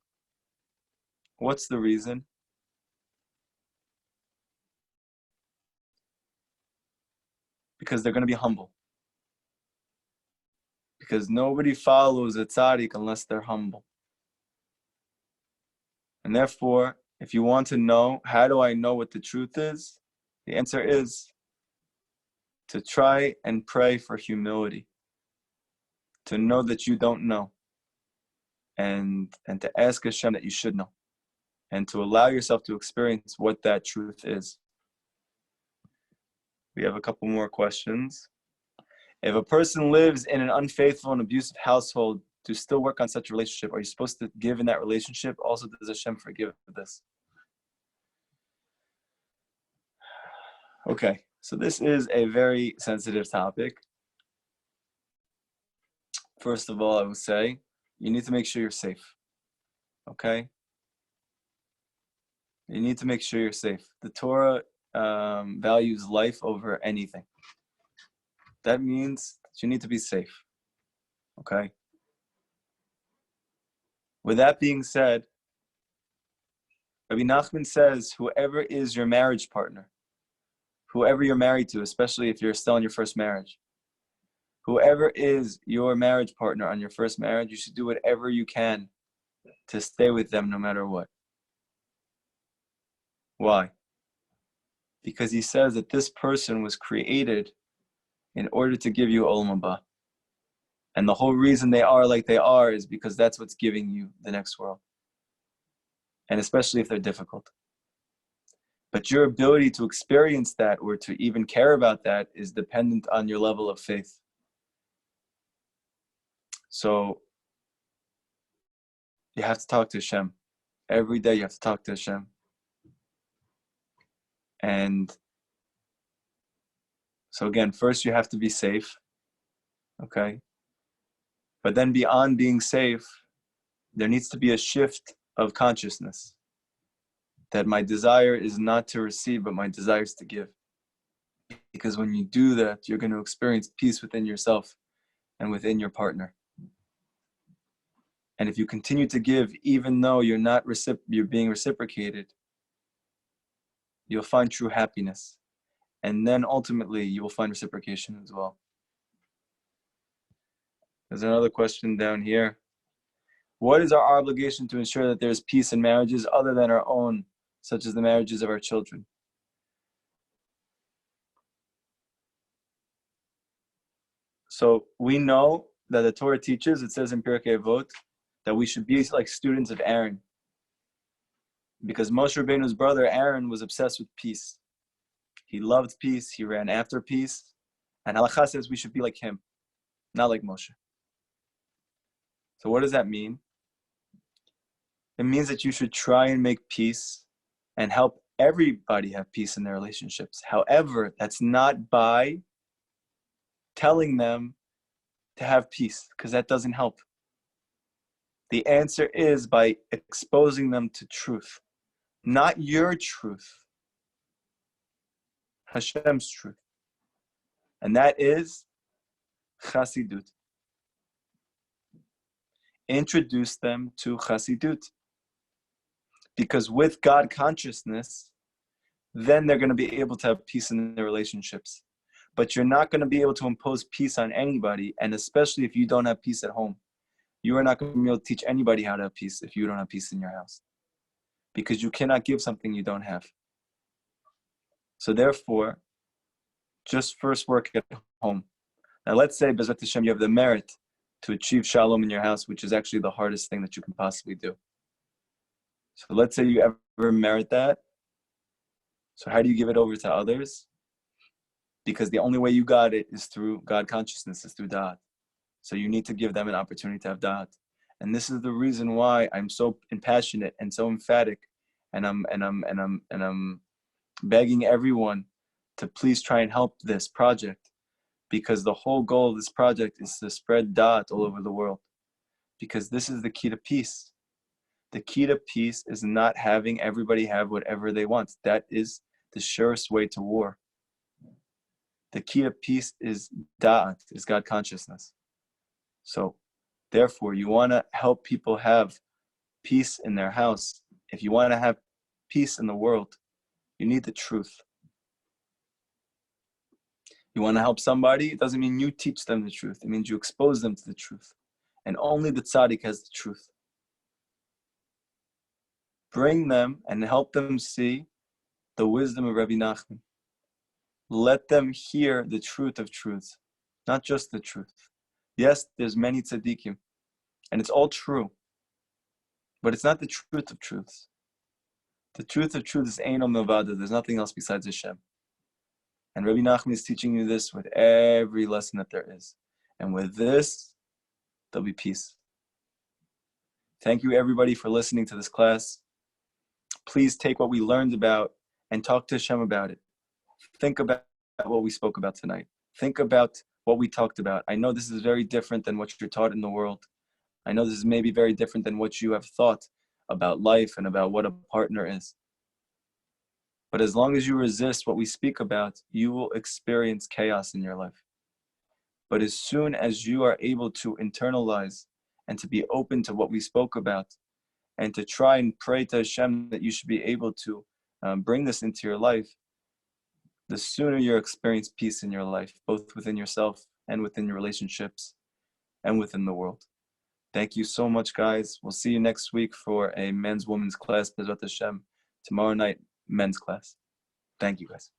What's the reason? Because they're going to be humble. Because nobody follows a tzaddik unless they're humble. And therefore, if you want to know, how do I know what the truth is? The answer is to try and pray for humility. To know that you don't know. And to ask Hashem that you should know. And to allow yourself to experience what that truth is. We have a couple more questions. If a person lives in an unfaithful and abusive household, to still work on such a relationship, are you supposed to give in that relationship? Also, does Hashem forgive for this? Okay, so this is a very sensitive topic. First of all, I would say, you need to make sure you're safe. Okay? You need to make sure you're safe. The Torah values life over anything. That means that you need to be safe. Okay? With that being said, Rabbi Nachman says, whoever is your marriage partner, whoever you're married to, especially if you're still in your first marriage, whoever is your marriage partner on your first marriage, you should do whatever you can to stay with them no matter what. Why? Because he says that this person was created in order to give you Olam Haba. And the whole reason they are like they are is because that's what's giving you the next world. And especially if they're difficult. But your ability to experience that or to even care about that is dependent on your level of faith. So you have to talk to Hashem. Every day you have to talk to Hashem. And so again, first you have to be safe. Okay? But then beyond being safe, there needs to be a shift of consciousness. That my desire is not to receive, but my desire is to give. Because when you do that, you're going to experience peace within yourself and within your partner. And if you continue to give, even though you're being reciprocated, you'll find true happiness. And then ultimately, you will find reciprocation as well. There's another question down here. What is our obligation to ensure that there's peace in marriages other than our own, such as the marriages of our children? So we know that the Torah teaches, it says in Pirkei Avot, that we should be like students of Aaron. Because Moshe Rabbeinu's brother Aaron was obsessed with peace. He loved peace, he ran after peace. And Halakha says we should be like him, not like Moshe. So what does that mean? It means that you should try and make peace and help everybody have peace in their relationships. However, that's not by telling them to have peace, because that doesn't help. The answer is by exposing them to truth. Not your truth. Hashem's truth. And that is Chassidut. Introduce them to Chassidut. Because with God consciousness, then they're going to be able to have peace in their relationships. But you're not going to be able to impose peace on anybody, and especially if you don't have peace at home. You are not going to be able to teach anybody how to have peace if you don't have peace in your house. Because you cannot give something you don't have. So therefore, just first work at home. Now let's say, Bezrat Hashem, you have the merit to achieve shalom in your house, which is actually the hardest thing that you can possibly do. So let's say you ever merit that. So how do you give it over to others? Because the only way you got it is through God consciousness, is through Da'at. So you need to give them an opportunity to have Da'at. And this is the reason why I'm so passionate and so emphatic, and I'm begging everyone to please try and help this project, because the whole goal of this project is to spread Da'at all over the world. Because this is the key to peace. The key to peace is not having everybody have whatever they want. That is the surest way to war. The key to peace is Da'at, is God consciousness. So, therefore, you want to help people have peace in their house. If you want to have peace in the world, you need the truth. You want to help somebody, it doesn't mean you teach them the truth. It means you expose them to the truth. And only the tzaddik has the truth. Bring them and help them see the wisdom of Rabbi Nachman. Let them hear the truth of truths, not just the truth. Yes, there's many tzaddikim, and it's all true, but it's not the truth of truths. The truth of truth is Ein Milvado. There's nothing else besides Hashem. And Rabbi Nachman is teaching you this with every lesson that there is. And with this, there'll be peace. Thank you, everybody, for listening to this class. Please take what we learned about and talk to Hashem about it. Think about what we spoke about tonight. Think about what we talked about. I know this is very different than what you're taught in the world. I know this is maybe very different than what you have thought about life and about what a partner is. But as long as you resist what we speak about, you will experience chaos in your life. But as soon as you are able to internalize and to be open to what we spoke about, and to try and pray to Hashem that you should be able to bring this into your life, the sooner you experience peace in your life, both within yourself and within your relationships and within the world. Thank you so much, guys. We'll see you next week for a men's women's class, Bezrat Hashem. Tomorrow night, men's class. Thank you, guys.